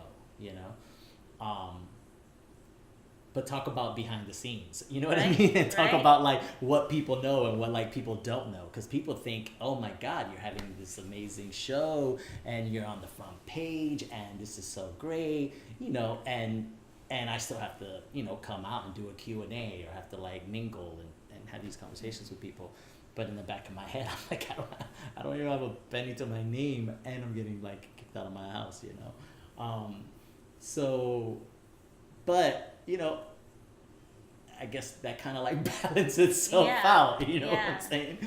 S1: but talk about behind the scenes, you know what I mean? And talk about like what people know and what like people don't know, because people think, oh my God, you're having this amazing show and you're on the front page and this is so great, and I still have to, come out and do a Q&A or have to like mingle and have these conversations with people. But in the back of my head, I'm like, I don't even have a penny to my name, and I'm getting like kicked out of my house, So, but I guess that kind of like balances itself out, what I'm saying?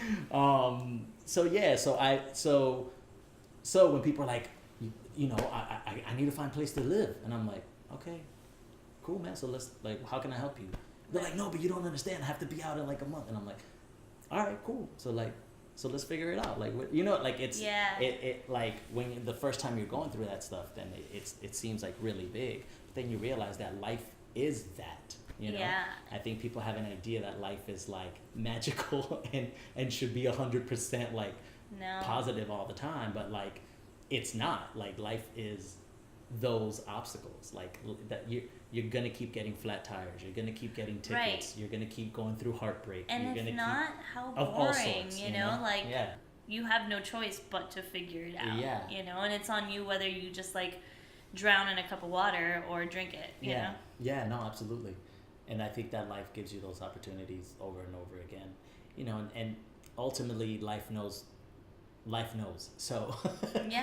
S1: So when people are like, I need to find a place to live, and I'm like, okay, cool, man. So let's like, how can I help you? They're like, no, but you don't understand. I have to be out in like a month, and I'm like, all right, cool. So let's figure it out. Like, like it's it like when the first time you're going through that stuff, then it seems like really big. But then you realize that life is that.
S2: Yeah.
S1: I think people have an idea that life is like magical and should be 100% like positive all the time, but like it's not. Like life is those obstacles, like that you're gonna keep getting flat tires, you're gonna keep getting tickets, you're gonna keep going through heartbreak,
S2: and
S1: you're
S2: if
S1: gonna
S2: not, how boring,
S1: of all sorts,
S2: like you have no choice but to figure it out, and it's on you whether you just like drown in a cup of water or drink it, you know?
S1: No, absolutely. And I think that life gives you those opportunities over and over again, and ultimately life knows. So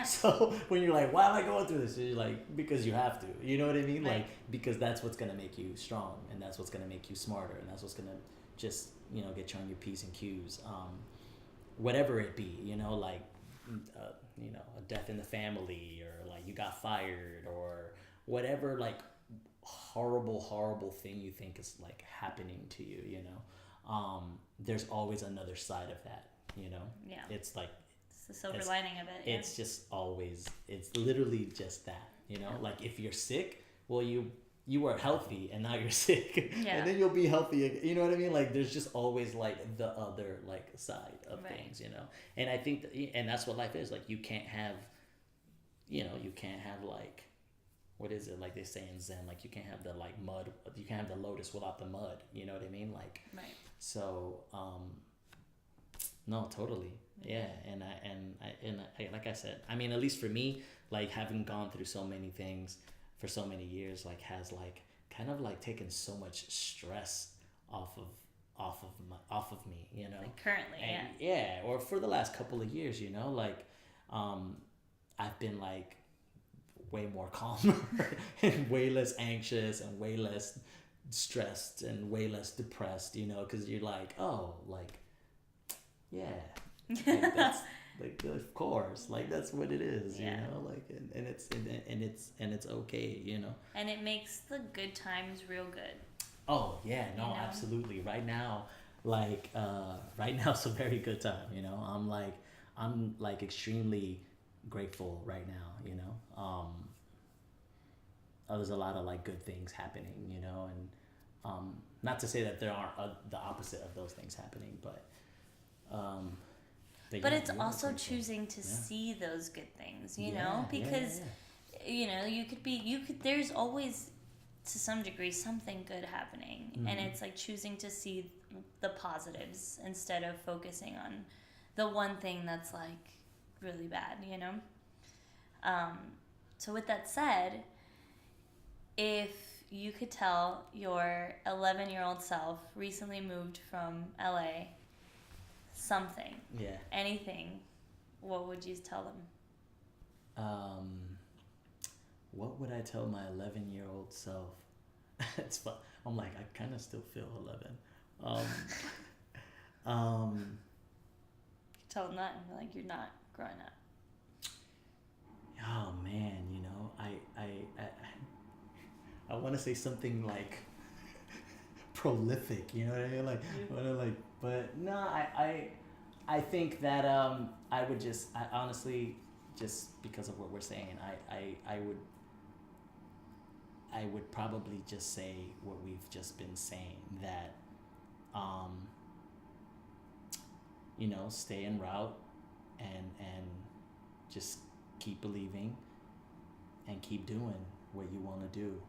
S1: so when you're like, why am I going through this? You're like, because you have to, you know what I mean? Like, because that's what's going to make you strong, and that's what's going to make you smarter, and that's what's going to just, get you on your P's and Q's, whatever it be, like, a death in the family, or like you got fired, or whatever, like horrible thing you think is like happening to you, there's always another side of that, it's like,
S2: the silver lining of it.
S1: It's just always, it's literally just that, like if you're sick, well, you were healthy and now you're sick, and then you'll be healthy again, you know what I mean? Like there's just always like the other like side of things, and I think and that's what life is. Like you can't have like, what is it, like they say in Zen, like you can't have the like mud, you can't have the lotus without the mud, you know what I mean? Like so no, totally. Yeah, and I like I said, I mean, at least for me, like having gone through so many things for so many years, like has like kind of like taken so much stress off of me,
S2: Like currently,
S1: and, or for the last couple of years, like I've been like way more calmer and way less anxious and way less stressed and way less depressed, because you're like, oh, like, yeah. Like that's like, of course, like that's what it is, like, and it's okay,
S2: and it makes the good times real good.
S1: Oh yeah, no, absolutely. Right now it's a very good time, I'm like extremely grateful right now, there's a lot of like good things happening, and not to say that there aren't the opposite of those things happening, but
S2: it's also choosing to see those good things, because there's always to some degree something good happening, and it's like choosing to see the positives instead of focusing on the one thing that's like really bad, you know? So with that said, if you could tell your 11-year-old self, recently moved from LA, something,
S1: Yeah.
S2: anything, what would you tell them?
S1: What would I tell my 11-year-old self? It's fun. I'm like, I kind of still feel 11. Um,
S2: Tell them that and be like, you're not growing up.
S1: oh man, I want to say something like prolific, you know what I mean? But no, I think that I would I honestly, just because of what we're saying, I would probably just say what we've just been saying, that stay en route, and just keep believing and keep doing what you want to do,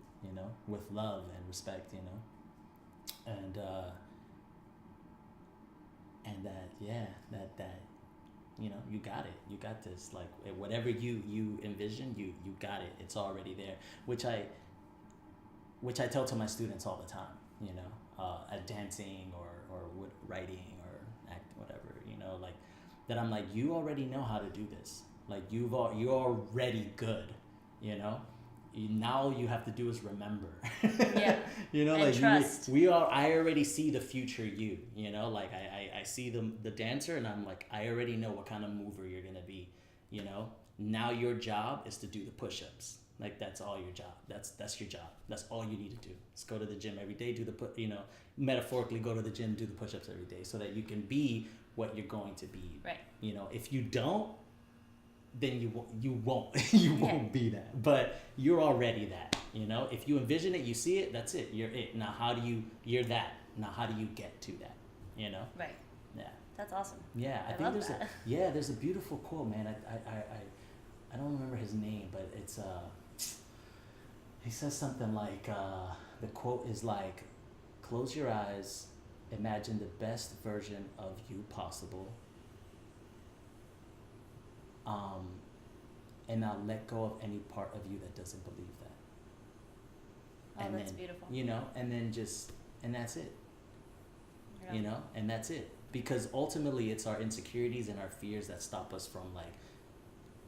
S1: with love and respect, and that, yeah, that you got it, you got this, like whatever you envision, you got it, it's already there, which I tell to my students all the time, at dancing or writing or act, whatever, like that. I'm like, you already know how to do this. Like you're already good, now you have to do is remember.
S2: Yeah. And
S1: like
S2: trust.
S1: I already see the future you, like I see the dancer, and I'm like, I already know what kind of mover you're gonna be, now your job is to do the push-ups. Like that's all your job. That's your job. That's all you need to do. Just go to the gym every day, do the metaphorically go to the gym, do the push-ups every day, so that you can be what you're going to be.
S2: Right.
S1: If you don't, then you won't be that. But you're already that. If you envision it, you see it. That's it. You're it. Now you're that. Now how do you get to that?
S2: Right.
S1: Yeah.
S2: That's awesome.
S1: Yeah, I think there's a beautiful quote, man. I don't remember his name, but it's he says something like, the quote is like, close your eyes, imagine the best version of you possible, and now let go of any part of you that doesn't believe that.
S2: Oh,
S1: And
S2: that's
S1: then,
S2: beautiful.
S1: and then and that's it.
S2: Yeah.
S1: And that's it. Because ultimately it's our insecurities and our fears that stop us from like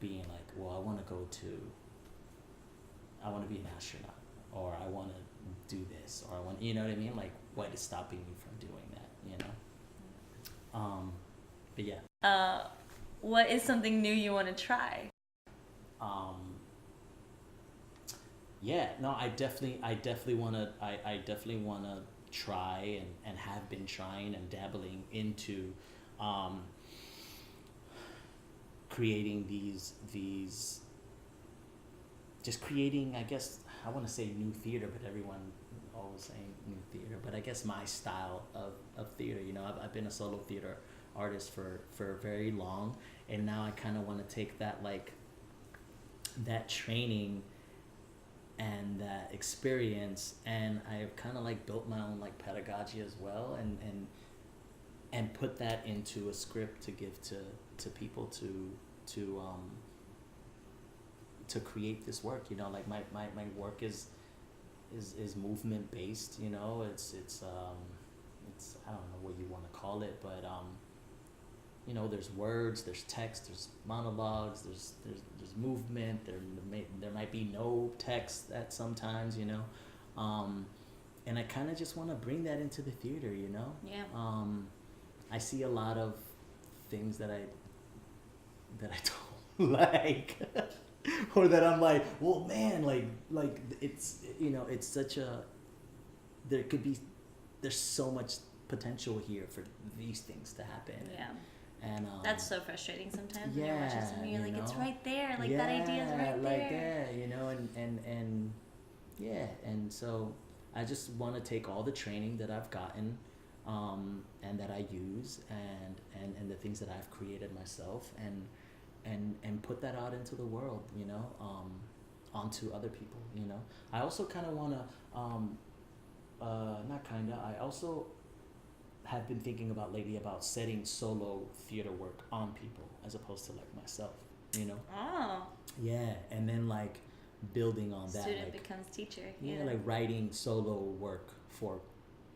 S1: being like, well, I want to be an astronaut, or I want to do this, or I want, you know what I mean? Like, what is stopping me from doing that, But yeah.
S2: What is something new you want to try?
S1: Yeah, no, I definitely want to try, and have been trying and dabbling into creating these just creating, I guess, I want to say new theater, but everyone always saying new theater, but I guess my style of theater, I've been a solo theater artist for very long, and now I kind of want to take that, like, that training and that experience, and I've kind of like built my own like pedagogy as well, and put that into a script to give to people to create this work, like my work is movement based, it's I don't know what you want to call it, but there's words, there's text, there's monologues, there's movement, there might be no text at sometimes, and I kind of just want to bring that into the theater,
S2: Yeah.
S1: I see a lot of things that I don't like, or that I'm like, well, man, like it's, it's such a, there's so much potential here for these things to happen.
S2: Yeah.
S1: And
S2: that's so frustrating sometimes.
S1: Yeah,
S2: when you're watching something, you're like, it's right there. Like that idea is right
S1: like
S2: there.
S1: that, and yeah, and so I just want to take all the training that I've gotten, and that I use, and the things that I've created myself, and put that out into the world, onto other people, I also kind of want to, I also have been thinking about lately about setting solo theater work on people as opposed to like myself, you know?
S2: Oh.
S1: Yeah, and then like building on that,
S2: Student
S1: like
S2: becomes teacher.
S1: yeah, like writing solo work for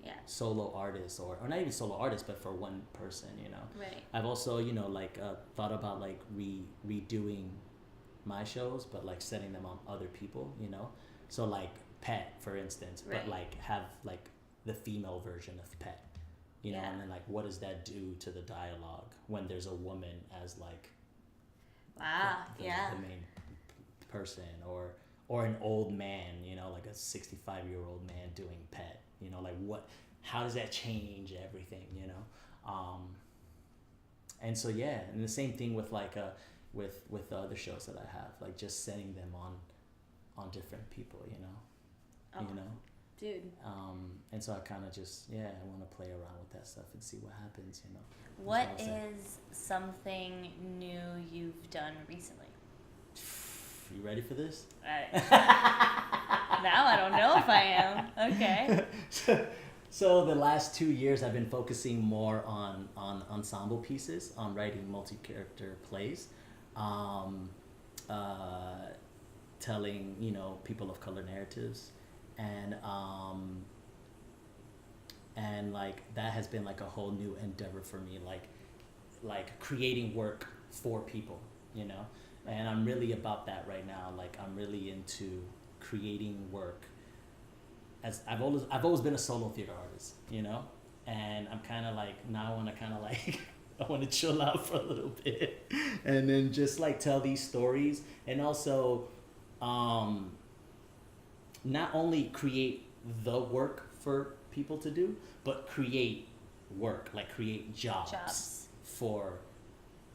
S2: Yeah.
S1: solo artists or not even solo artists, but for one person, you know?
S2: Right.
S1: I've also, you know, like thought about like redoing my shows, but like setting them on other people, you know? So like Pet, for instance,
S2: Right.
S1: but like have like the female version of Pet, you know?
S2: Yeah.
S1: And then like what does that do to the dialogue when there's a woman as like
S2: Wow.
S1: the
S2: Yeah.
S1: main person, or an old man, you know, like a 65-year-old man doing Pet, you know, like how does that change everything, you know? And so yeah, and the same thing with like with the other shows that I have, like just setting them on different people, you know.
S2: Oh,
S1: You know,
S2: dude.
S1: and so I kind of just I want to play around with that stuff and see what happens, you know.
S2: What
S1: That's all I'll say.
S2: is something new you've done recently?
S1: You ready for this?
S2: Now I don't know if I am. Okay.
S1: So the last 2 years I've been focusing more on ensemble pieces, on writing multi-character plays, telling, you know, people of color narratives, and like that has been like a whole new endeavor for me, like creating work for people, you know. And I'm really about that right now. Like I'm really into creating work. As I've always been a solo theater artist, you know, and I'm kind of like now I want to kind of like I want to chill out for a little bit, and then just like tell these stories, and also, not only create the work for people to do, but create work, like create jobs for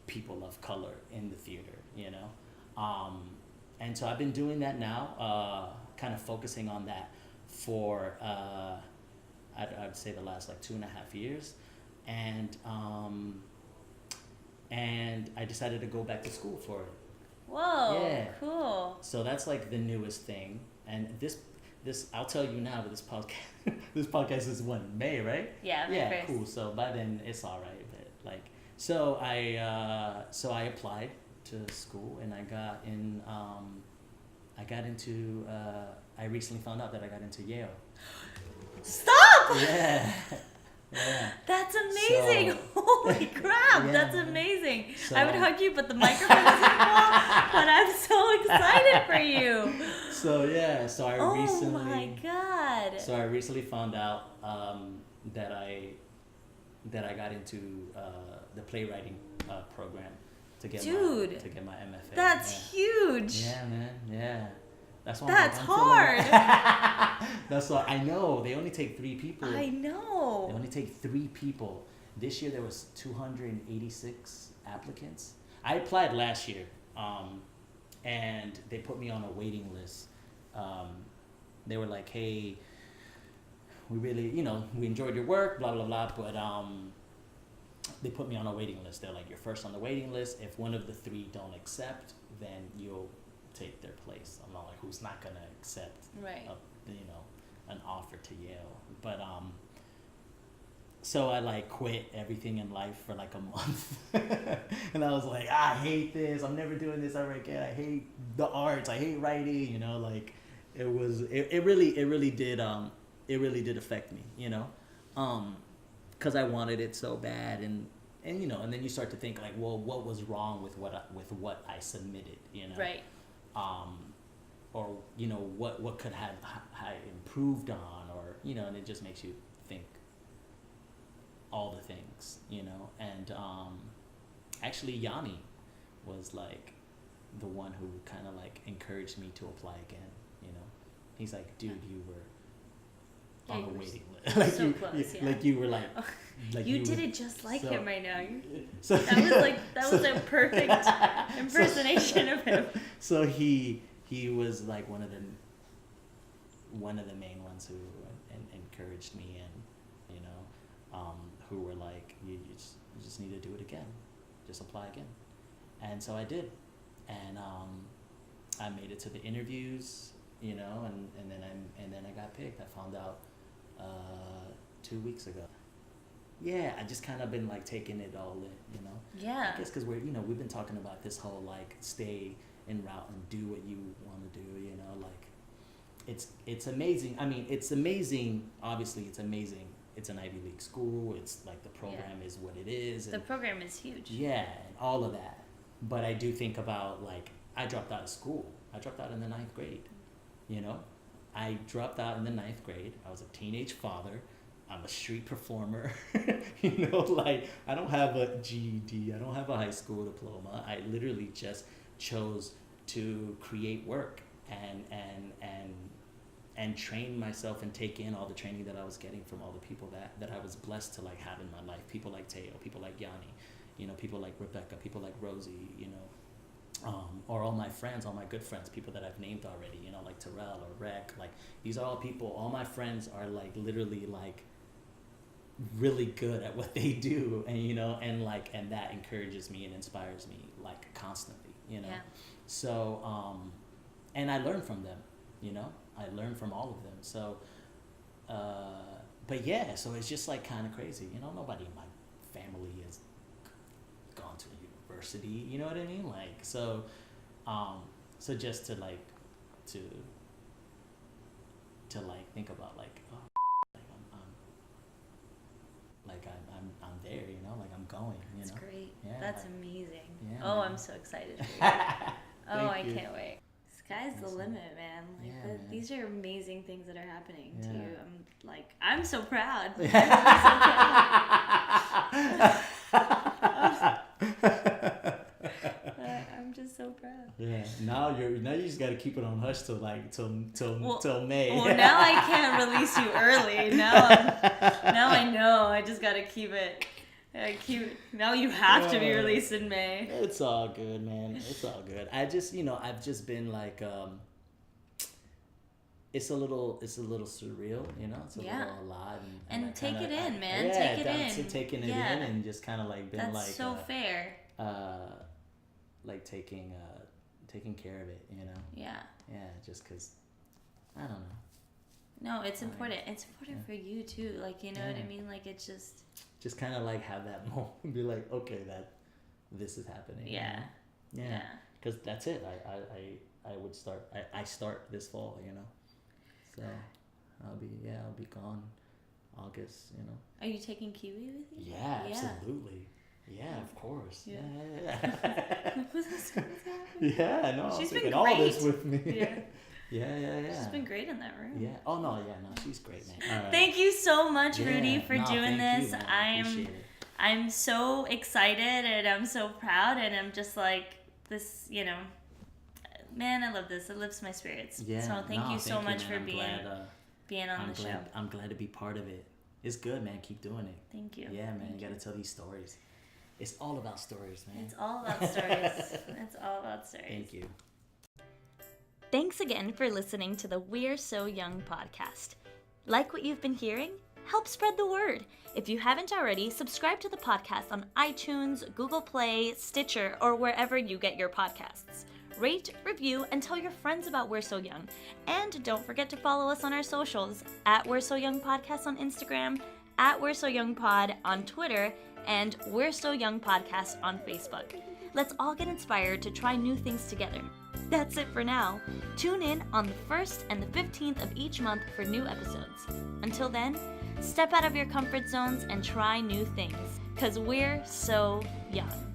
S1: people of color in the theater, you know. And so I've been doing that now, kind of focusing on that for I'd say the last like 2.5 years, and I decided to go back to school for it.
S2: Whoa.
S1: Yeah.
S2: Cool.
S1: So that's like the newest thing, and this I'll tell you now, but this podcast this podcast is May, right?
S2: Yeah. May 1st.
S1: Cool. So by then it's all right, but like so I applied to school, and I got into I recently found out that I got into Yale.
S2: Stop!
S1: Yeah. Yeah.
S2: That's amazing! Holy crap!
S1: Yeah.
S2: That's amazing.
S1: So-
S2: I would hug you, but the microphone is involved. But I'm so excited for you.
S1: So yeah, so I
S2: Oh
S1: recently
S2: my god!
S1: So I recently found out that I got into the playwriting program to get my MFA.
S2: That's huge.
S1: Yeah, man. Yeah. That's why.
S2: That's
S1: I'm feeling-
S2: hard.
S1: That's why I know they only take 3 people.
S2: I
S1: They
S2: know.
S1: only take 3 people. This year there was 286 applicants. I applied last year, and they put me on a waiting list. They were like, "Hey, we really, we enjoyed your work, blah blah blah," but they put me on a waiting list. They're like, "You're first on the waiting list. If one of the 3 don't accept, then you'll take their place." I'm not like, who's not gonna accept
S2: Right.
S1: an offer to Yale, but so I like quit everything in life for like a month, and I was like, I hate this. I'm never doing this ever again. I hate the arts. I hate writing. Like it really did affect me. Because I wanted it so bad, and then you start to think like, well, what was wrong with what I submitted?
S2: Right.
S1: Or what could have I improved on, or and it just makes you think all the things, and actually Yanni was like the one who kind of like encouraged me to apply again. He's like, dude, you were
S2: Yeah,
S1: on
S2: you
S1: a
S2: were
S1: waiting list. Like
S2: so
S1: you,
S2: close, yeah.
S1: like you were like,
S2: You
S1: were-
S2: did it just like
S1: so-
S2: him right now.
S1: So
S2: That was a perfect impersonation of him.
S1: So he was like one of the main ones who encouraged me, and who were like, you just need to do it again, just apply again. And so I did, and I made it to the interviews, and then I got picked. I found out 2 weeks ago. yeah, I just kind of been like taking it all in, you know.
S2: Yeah.
S1: I guess because we've been talking about this whole like stay en route and do what you want to do, you know, like it's amazing. I mean, it's amazing. Obviously, it's amazing. It's an Ivy League school. It's like the program is what it is.
S2: The program is huge.
S1: Yeah, and all of that. But I do think about like I dropped out of school. I dropped out in the 9th grade. You know, I dropped out in the 9th grade. I was a teenage father. I'm a street performer. You know, like I don't have a GED. I don't have a high school diploma. I literally just chose to create work and train myself and take in all the training that I was getting from all the people that I was blessed to like have in my life. People like Teo, people like Yanni, you know, people like Rebecca, people like Rosie, you know, or all my friends, all my good friends, people that I've named already, you know, like Terrell or Rec. Like these are all people, all my friends are like literally like really good at what they do, and you know, and that encourages me and inspires me like constantly, you know.
S2: Yeah.
S1: So and I learn from them, you know. I learn from all of them. So but yeah, so it's just like kind of crazy, you know. Nobody in my family has gone to university, you know what I mean? Like so just to like to like think about like I'm there, you know, like I'm going, you know.
S2: That's great.
S1: Yeah,
S2: That's
S1: like,
S2: amazing.
S1: yeah,
S2: Oh,
S1: man.
S2: I'm so excited for you. Oh, I
S1: you.
S2: can't wait. Sky's the
S1: Awesome.
S2: limit, man. Like
S1: Yeah, man.
S2: these are amazing things that are happening to
S1: Yeah.
S2: you. I'm so proud. I'm just so proud.
S1: Yeah. Now you just gotta keep it on hush till May.
S2: Well, now I can't release you early. Now I know. I just gotta keep it. Now you have to be released in May.
S1: It's all good, man. It's all good. I just, I've just been like, it's a little surreal, you know. It's a little alive,
S2: and
S1: I
S2: take
S1: kinda,
S2: it in, man.
S1: Yeah,
S2: take it in.
S1: Taking it in and just kind of like been
S2: That's
S1: like
S2: so fair.
S1: like taking care of it, you know.
S2: Yeah.
S1: Yeah, just because I don't know.
S2: No, it's important. It's important for you too. Like, you know what I mean? Like, it's just
S1: kind of like have that moment and be like, okay, this is happening.
S2: Yeah.
S1: You know? Yeah. Because that's it. I would start. I start this fall, you know. So I'll be gone August, you know.
S2: Are you taking Kiwi with you?
S1: Yeah, absolutely. Yeah, of course. Yeah.
S2: What's happening?
S1: Yeah, no,
S2: She's
S1: I'm
S2: been
S1: taking all
S2: great.
S1: this with me.
S2: Yeah.
S1: Yeah.
S2: She's been great in that room.
S1: Yeah. Oh no, she's great, man. All right.
S2: Thank you so much, Rudy, for doing this.
S1: You, I appreciate it.
S2: I'm so excited and I'm so proud and I'm just like this, you know. Man, I love this. It lifts my spirits.
S1: Yeah.
S2: So thank you so much for being on the show.
S1: I'm glad to be part of it. It's good, man. Keep doing it.
S2: Thank you.
S1: Yeah, man. You got to tell these stories. It's all about stories, man.
S2: It's all about stories. It's all about stories.
S1: Thank you.
S2: Thanks again for listening to the We're So Young podcast. Like what you've been hearing? Help spread the word. If you haven't already, subscribe to the podcast on iTunes, Google Play, Stitcher, or wherever you get your podcasts. Rate, review, and tell your friends about We're So Young. And don't forget to follow us on our socials, at We're So Young Podcast on Instagram, at We're So Young Pod on Twitter, and We're So Young Podcast on Facebook. Let's all get inspired to try new things together. That's it for now. Tune in on the 1st and the 15th of each month for new episodes. Until then, step out of your comfort zones and try new things, 'cause we're so young.